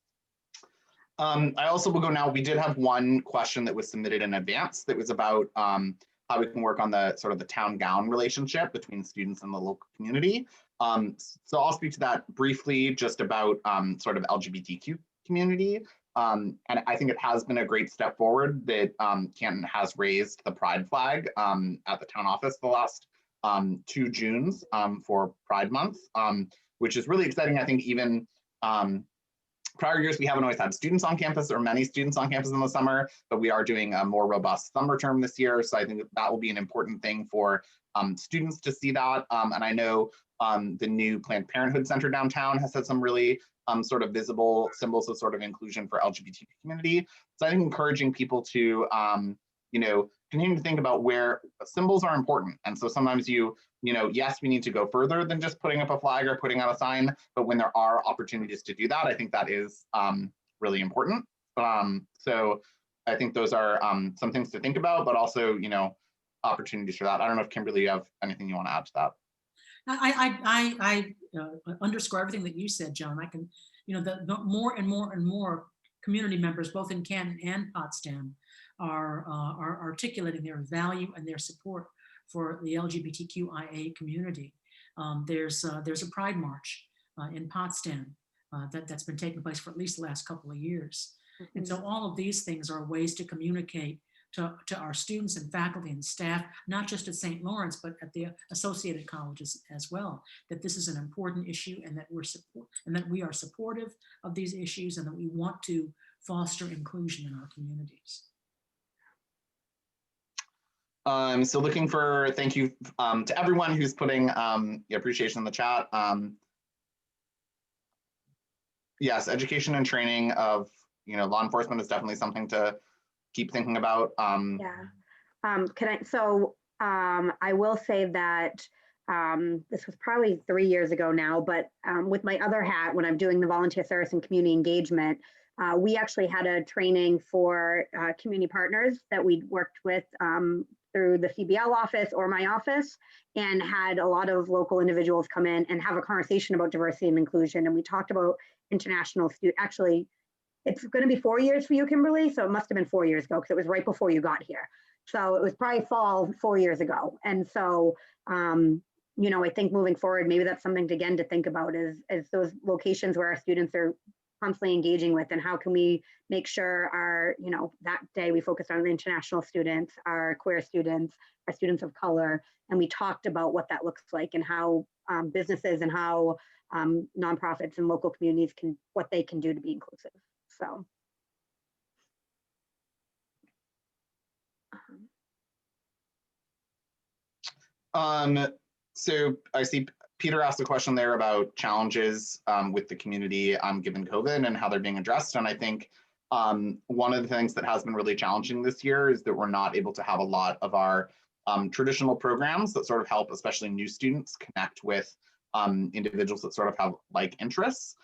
C: I also will go now. We did have one question that was submitted in advance that was about how we can work on the sort of the town-gown relationship between students and the local community. So I'll speak to that briefly, just about sort of LGBTQ community. And I think it has been a great step forward that Canton has raised the Pride flag at the town office the last 2 Junes for Pride Month, which is really exciting. I think even prior years, we haven't always had students on campus or many students on campus in the summer, but we are doing a more robust summer term this year. So I think that will be an important thing for students to see that. And I know the new Planned Parenthood Center downtown has had some really sort of visible symbols of sort of inclusion for LGBT community. So I think encouraging people to, continue to think about where symbols are important. And so sometimes yes, we need to go further than just putting up a flag or putting out a sign, but when there are opportunities to do that, I think that is really important. So I think those are some things to think about, but also, opportunities for that. I don't know if Kimberly, you have anything you want to add to that?
D: I underscore everything that you said, John. I can, the more and more and more community members, both in Canton and Potsdam, are articulating their value and their support for the LGBTQIA community. There's a Pride March in Potsdam that's been taking place for at least the last couple of years. Mm-hmm. And so all of these things are ways to communicate to our students and faculty and staff, not just at St. Lawrence, but at the associated colleges as well, that this is an important issue and that we are supportive of these issues and that we want to foster inclusion in our communities.
C: So looking for thank you to everyone who's putting appreciation in the chat. Yes, education and training of law enforcement is definitely something to keep thinking about.
B: Yeah. I will say that this was probably 3 years ago now, but with my other hat, when I'm doing the volunteer service and community engagement, we actually had a training for community partners that we worked with through the CBL office or my office, and had a lot of local individuals come in and have a conversation about diversity and inclusion. And we talked about international students. Actually, it's going to be 4 years for you, Kimberly. So it must have been 4 years ago because it was right before you got here. So it was probably fall 4 years ago. And so, I think moving forward, maybe that's something to, again, to think about is those locations where our students are constantly engaging with, and how can we make sure our, that day we focused on the international students, our queer students, our students of color, and we talked about what that looks like and how businesses and how nonprofits and local communities what they can do to be inclusive. So.
C: So I see Peter asked a question there about challenges with the community given COVID and how they're being addressed. And I think one of the things that has been really challenging this year is that we're not able to have a lot of our traditional programs that sort of help, especially new students, connect with individuals that sort of have like interests.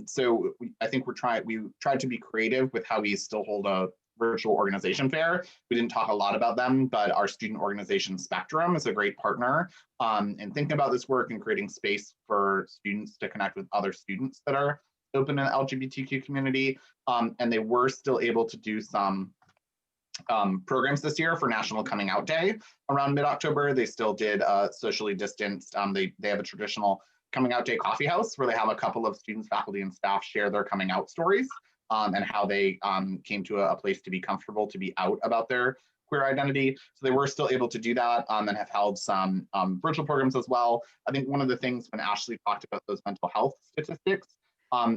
C: So I think we tried to be creative with how we still hold a virtual organization fair. We didn't talk a lot about them, but our student organization Spectrum is a great partner in thinking about this work and creating space for students to connect with other students that are open in the LGBTQ community. And they were still able to do some programs this year for National Coming Out Day around mid-October. They still did socially distanced. They have a traditional Coming Out Day coffee house where they have a couple of students, faculty, and staff share their coming out stories and how they came to a place to be comfortable to be out about their queer identity. So they were still able to do that and have held some virtual programs as well. I think one of the things when Ashlee talked about those mental health statistics,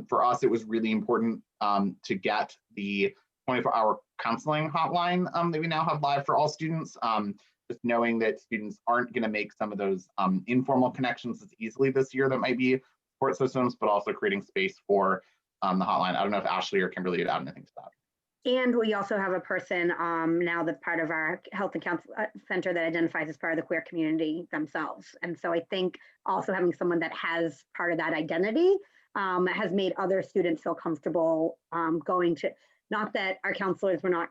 C: for us, it was really important to get the 24-hour counseling hotline that we now have live for all students. Just knowing that students aren't going to make some of those informal connections as easily this year that might be support systems, but also creating space for the hotline. I don't know if Ashlee or Kimberly would add anything to that.
B: And we also have a person now that's part of our health and counsel center that identifies as part of the queer community themselves. And so I think also having someone that has part of that identity has made other students feel comfortable going to, not that our counselors were not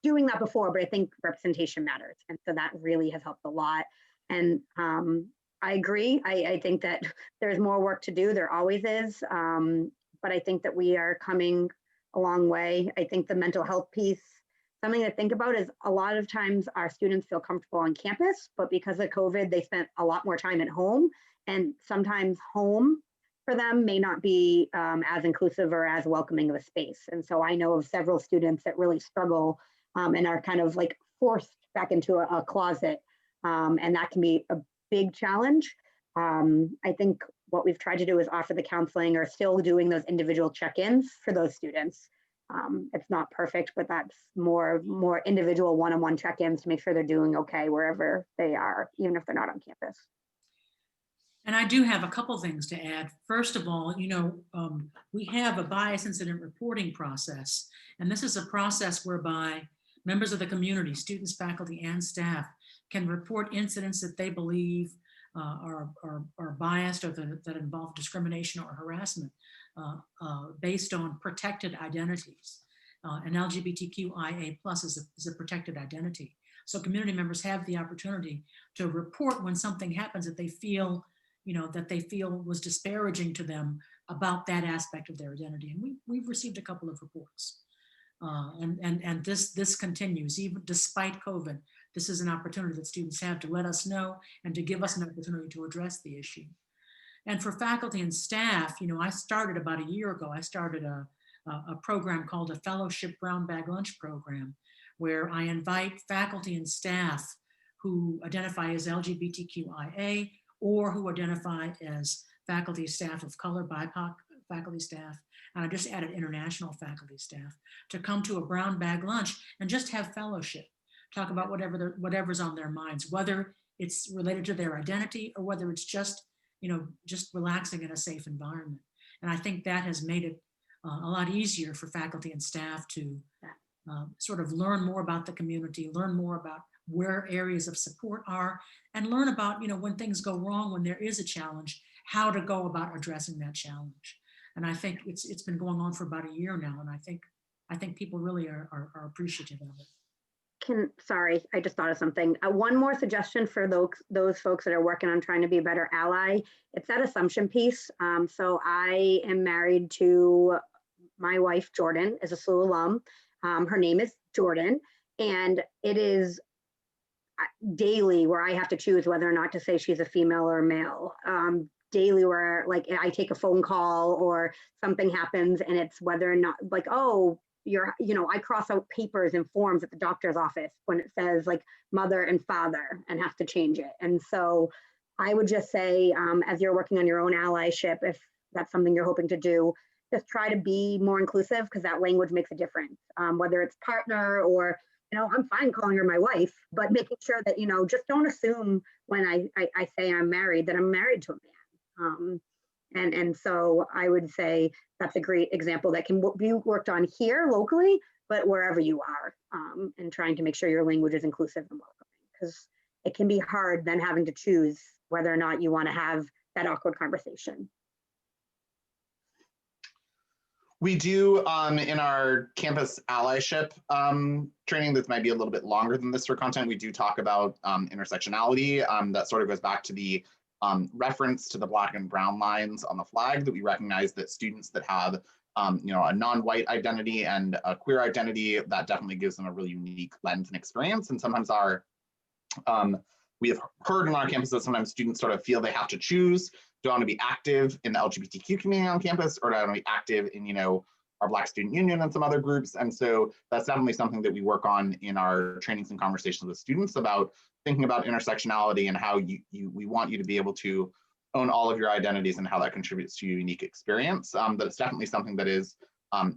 B: doing that before, but I think representation matters. And so that really has helped a lot. And I agree. I think that there's more work to do. There always is. But I think that we are coming a long way. I think the mental health piece, something to think about is a lot of times our students feel comfortable on campus, but because of COVID, they spent a lot more time at home. And sometimes home for them may not be as inclusive or as welcoming of a space. And so I know of several students that really struggle and are kind of like forced back into a closet. And that can be a big challenge. I think what we've tried to do is offer the counseling or still doing those individual check-ins for those students. It's not perfect, but that's more individual one-on-one check-ins to make sure they're doing okay wherever they are, even if they're not on campus.
D: And I do have a couple things to add. First of all, we have a bias incident reporting process, and this is a process whereby members of the community, students, faculty, and staff can report incidents that they believe are biased or that involve discrimination or harassment based on protected identities. And LGBTQIA+ is a protected identity. So community members have the opportunity to report when something happens that they feel was disparaging to them about that aspect of their identity. And we've received a couple of reports. And this continues, even despite COVID. This is an opportunity that students have to let us know and to give us an opportunity to address the issue. And for faculty and staff, I started about a year ago, I started a program called a Fellowship Brown Bag Lunch Program, where I invite faculty and staff who identify as LGBTQIA or who identify as faculty staff of color, BIPOC faculty staff, and I just added international faculty staff, to come to a brown bag lunch and just have fellowship, talk about whatever's on their minds, whether it's related to their identity or whether it's just relaxing in a safe environment. And I think that has made it a lot easier for faculty and staff to sort of learn more about the community, learn more about where areas of support are, and learn about, when things go wrong, when there is a challenge, how to go about addressing that challenge. And I think it's been going on for about a year now, and I think people really are appreciative of it.
B: Sorry, I just thought of something. One more suggestion for those folks that are working on trying to be a better ally. It's that assumption piece. So I am married to my wife, Jordan, is a SLU alum. Her name is Jordan, and it is daily where I have to choose whether or not to say she's a female or a male. Daily where like I take a phone call or something happens and it's whether or not like, oh, I cross out papers and forms at the doctor's office when it says like mother and father and have to change it. And so I would just say, as you're working on your own allyship, if that's something you're hoping to do, just try to be more inclusive because that language makes a difference. Whether it's partner or I'm fine calling her my wife, but making sure that, just don't assume when I say I'm married that I'm married to a man. And so I would say that's a great example that can be worked on here locally, but wherever you are, and trying to make sure your language is inclusive and welcoming, because it can be hard then having to choose whether or not you want to have that awkward conversation.
C: We do in our campus allyship training that might be a little bit longer than this for content. We do talk about intersectionality. That sort of goes back to the reference to the Black and brown lines on the flag, that we recognize that students that have a non-white identity and a queer identity, that definitely gives them a really unique lens and experience. And sometimes we have heard in our campus that sometimes students sort of feel they have to choose, do I want to be active in the LGBTQ community on campus, or do I want to be active in, our Black Student Union and some other groups? And so that's definitely something that we work on in our trainings and conversations with students about thinking about intersectionality and how we want you to be able to own all of your identities and how that contributes to your unique experience. But it's definitely something that is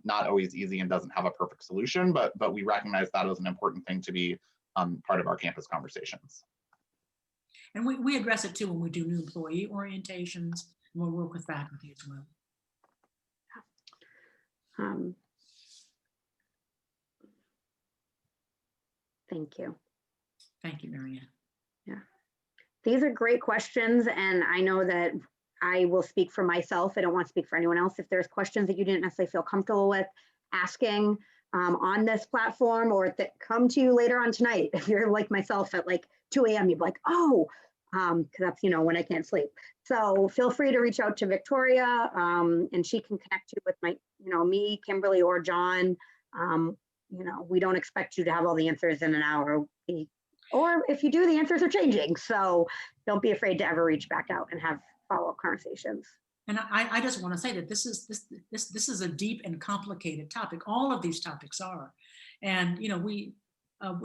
C: not always easy and doesn't have a perfect solution, but we recognize that as an important thing to be part of our campus conversations.
D: And we address it too when we do new employee orientations, and we'll work with faculty as well.
B: Thank you.
D: Thank you, Marianne.
B: Yeah, these are great questions, and I know that I will speak for myself. I don't want to speak for anyone else. If there's questions that you didn't necessarily feel comfortable with asking on this platform, or that come to you later on tonight, if you're like myself at like 2 a.m., you'd be like, oh, because that's, when I can't sleep. So feel free to reach out to Victoria, and she can connect you with me, Kimberly, or John. We don't expect you to have all the answers in an hour, or if you do, the answers are changing. So don't be afraid to ever reach back out and have follow-up conversations.
D: And I just want to say that this is a deep and complicated topic. All of these topics are, and we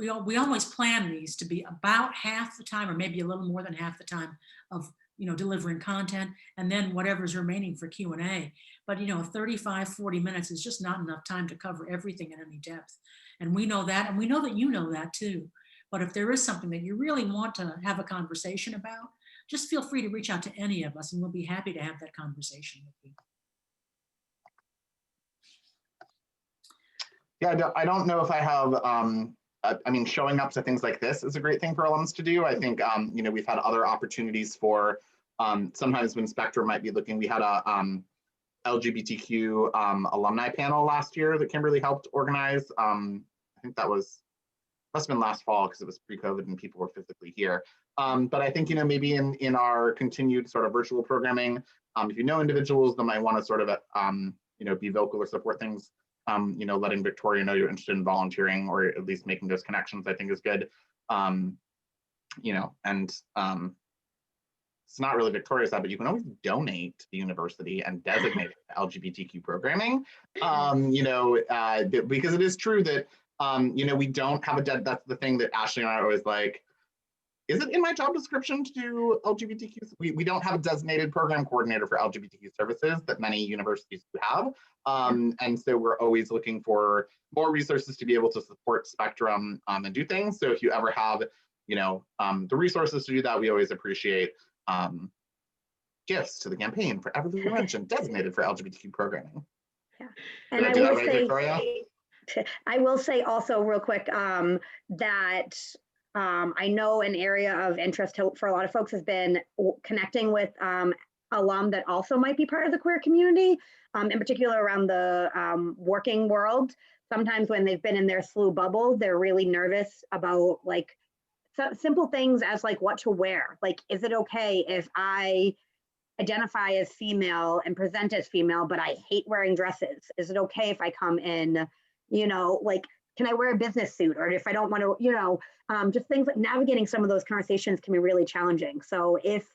D: always plan these to be about half the time, or maybe a little more than half the time of delivering content, and then whatever's remaining for Q&A. But 35-40 minutes is just not enough time to cover everything in any depth, and we know that, and we know that you know that too. But if there is something that you really want to have a conversation about, just feel free to reach out to any of us, and we'll be happy to have that conversation with you.
C: Yeah, I don't know if I have, I mean, showing up to things like this is a great thing for alums to do. I think, we've had other opportunities for, sometimes when Spectrum might be looking, we had a LGBTQ alumni panel last year that Kimberly helped organize. I think that must have been last fall because it was pre-COVID and people were physically here. But I think, maybe in our continued sort of virtual programming, if individuals that might want to sort of, be vocal or support things, letting Victoria know you're interested in volunteering or at least making those connections, I think is good. And it's not really Victoria's side, but you can always donate to the university and designate it to LGBTQ programming, because it is true that, we don't have that's the thing that Ashlee and I are always like, is it in my job description to do LGBTQ? We don't have a designated program coordinator for LGBTQ services that many universities do have. And so we're always looking for more resources to be able to support Spectrum and do things. So if you ever have, the resources to do that, we always appreciate gifts to the campaign for every mention designated for LGBTQ programming.
B: Yeah, and I will say also real quick that I know an area of interest for a lot of folks has been connecting with alum that also might be part of the queer community, in particular around the working world. Sometimes when they've been in their SLU bubble, they're really nervous about like simple things as like what to wear. Like, is it okay if I identify as female and present as female, but I hate wearing dresses? Is it okay if I come in, like, can I wear a business suit? Or if I don't want to, just things like navigating some of those conversations can be really challenging. So if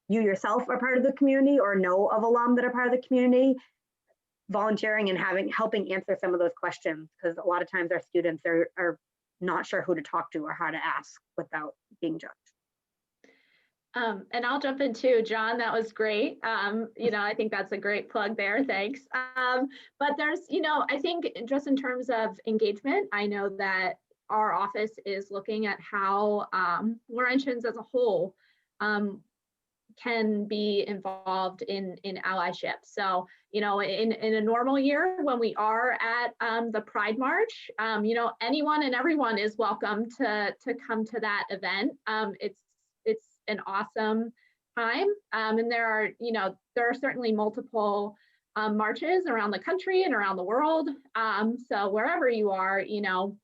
B: you yourself are part of the community or know of alum that are part of the community, volunteering and helping answer some of those questions, because a lot of times our students are not sure who to talk to or how to ask without being judged.
A: And I'll jump in too, John, that was great. I think that's a great plug there, thanks. But there's, I think just in terms of engagement, I know that our office is looking at how Laurentians as a whole can be involved in allyship. So, you know, in a normal year when we are at the Pride March, you know, anyone and everyone is welcome to come to that event. It's an awesome time, and there are, you know, there are certainly multiple marches around the country and around the world. So wherever you are, you know,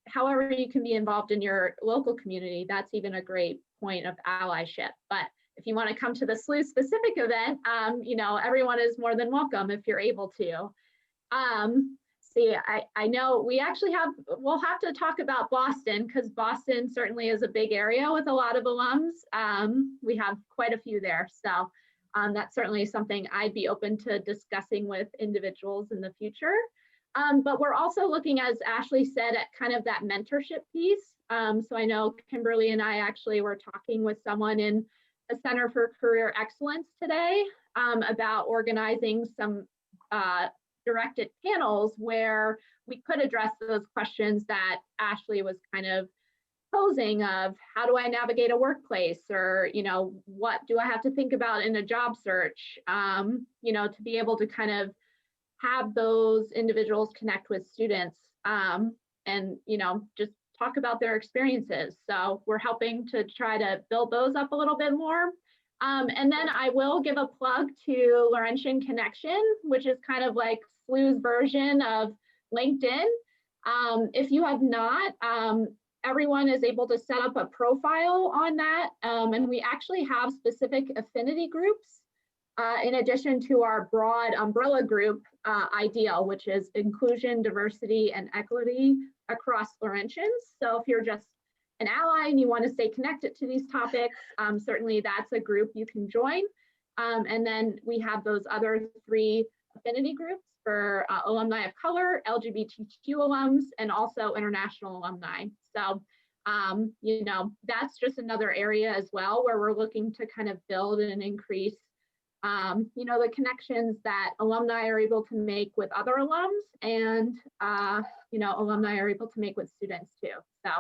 A: however you can be involved in your local community, that's even a great point of allyship. But if you want to come to the SLU specific event, you know, everyone is more than welcome if you're able to. See, I know we actually we'll have to talk about Boston, because Boston certainly is a big area with a lot of alums. We have quite a few there. So that's certainly something I'd be open to discussing with individuals in the future. But we're also looking, as Ashlee said, at kind of that mentorship piece. So I know Kimberly and I actually were talking with someone in the Center for Career Excellence today about organizing some directed panels where we could address those questions that Ashlee was kind of posing of, how do I navigate a workplace, or, you know, what do I have to think about in a job search, you know, to be able to kind of have those individuals connect with students and, you know, just talk about their experiences. So we're helping to try to build those up a little bit more. And then I will give a plug to Laurentian Connection, which is kind of like SLU's version of LinkedIn. If you have not, everyone is able to set up a profile on that. And we actually have specific affinity groups in addition to our broad umbrella group ideal, which is inclusion, diversity, and equity across Laurentians. So if you're just an ally and you want to stay connected to these topics, certainly that's a group you can join. And then we have those other 3 affinity groups for alumni of color, LGBTQ alums, and also international alumni. So, you know, that's just another area as well where we're looking to kind of build and increase, you know, the connections that alumni are able to make with other alums, and, you know, alumni are able to make with students too. So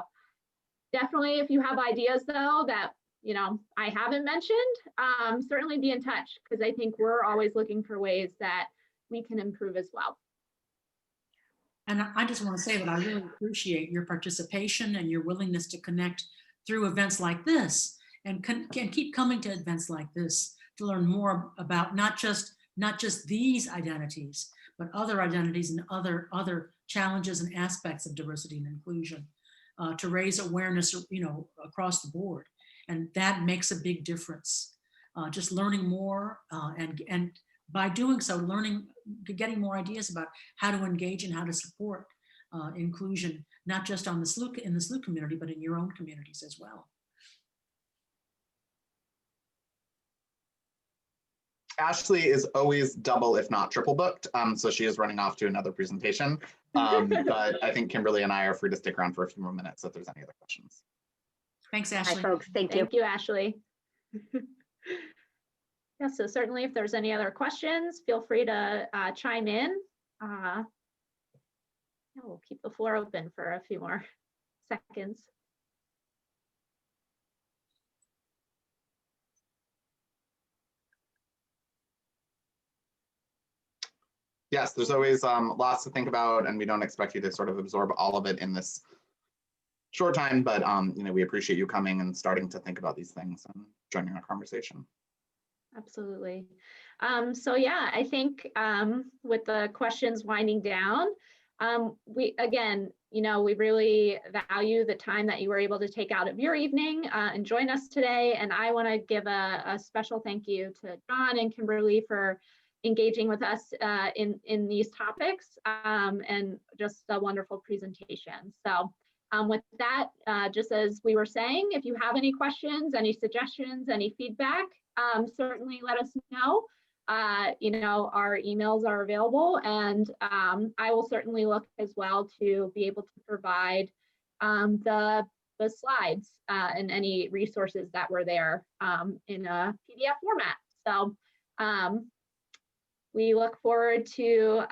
A: definitely, if you have ideas though that, you know, I haven't mentioned, certainly be in touch, because I think we're always looking for ways that we can improve as well.
D: And I just want to say that I really appreciate your participation and your willingness to connect through events like this, and can keep coming to events like this to learn more about not just these identities, but other identities and other challenges and aspects of diversity and inclusion, to raise awareness, you know, across the board. And that makes a big difference. Just learning more and by doing so, getting more ideas about how to engage and how to support inclusion, not just on in the SLU community, but in your own communities as well.
C: Ashlee is always double, if not triple booked. So she is running off to another presentation. But I think Kimberly and I are free to stick around for a few more minutes if there's any other questions.
D: Thanks, Ashlee.
B: Hi, folks. Thank you.
A: Thank you, Ashlee. Yeah, so certainly if there's any other questions, feel free to chime in. Yeah, we'll keep the floor open for a few more seconds.
C: Yes, there's always lots to think about, and we don't expect you to sort of absorb all of it in this short time, but you know, we appreciate you coming and starting to think about these things and joining our conversation.
A: Absolutely. So yeah, I think with the questions winding down, we, again, you know, we really value the time that you were able to take out of your evening and join us today. And I want to give a special thank you to John and Kimberly for engaging with us in these topics, and just a wonderful presentation. So with that, just as we were saying, if you have any questions, any suggestions, any feedback, certainly let us know. You know, our emails are available, and I will certainly look as well to be able to provide the slides and any resources that were there in a PDF format. So We look forward to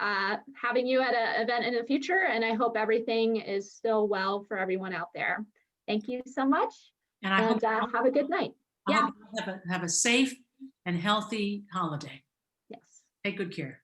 A: having you at an event in the future, and I hope everything is still well for everyone out there. Thank you so much,
D: And I hope
A: have a good night.
D: I
A: Yeah.
D: hope you have a safe and healthy holiday.
A: Yes.
D: Take good care.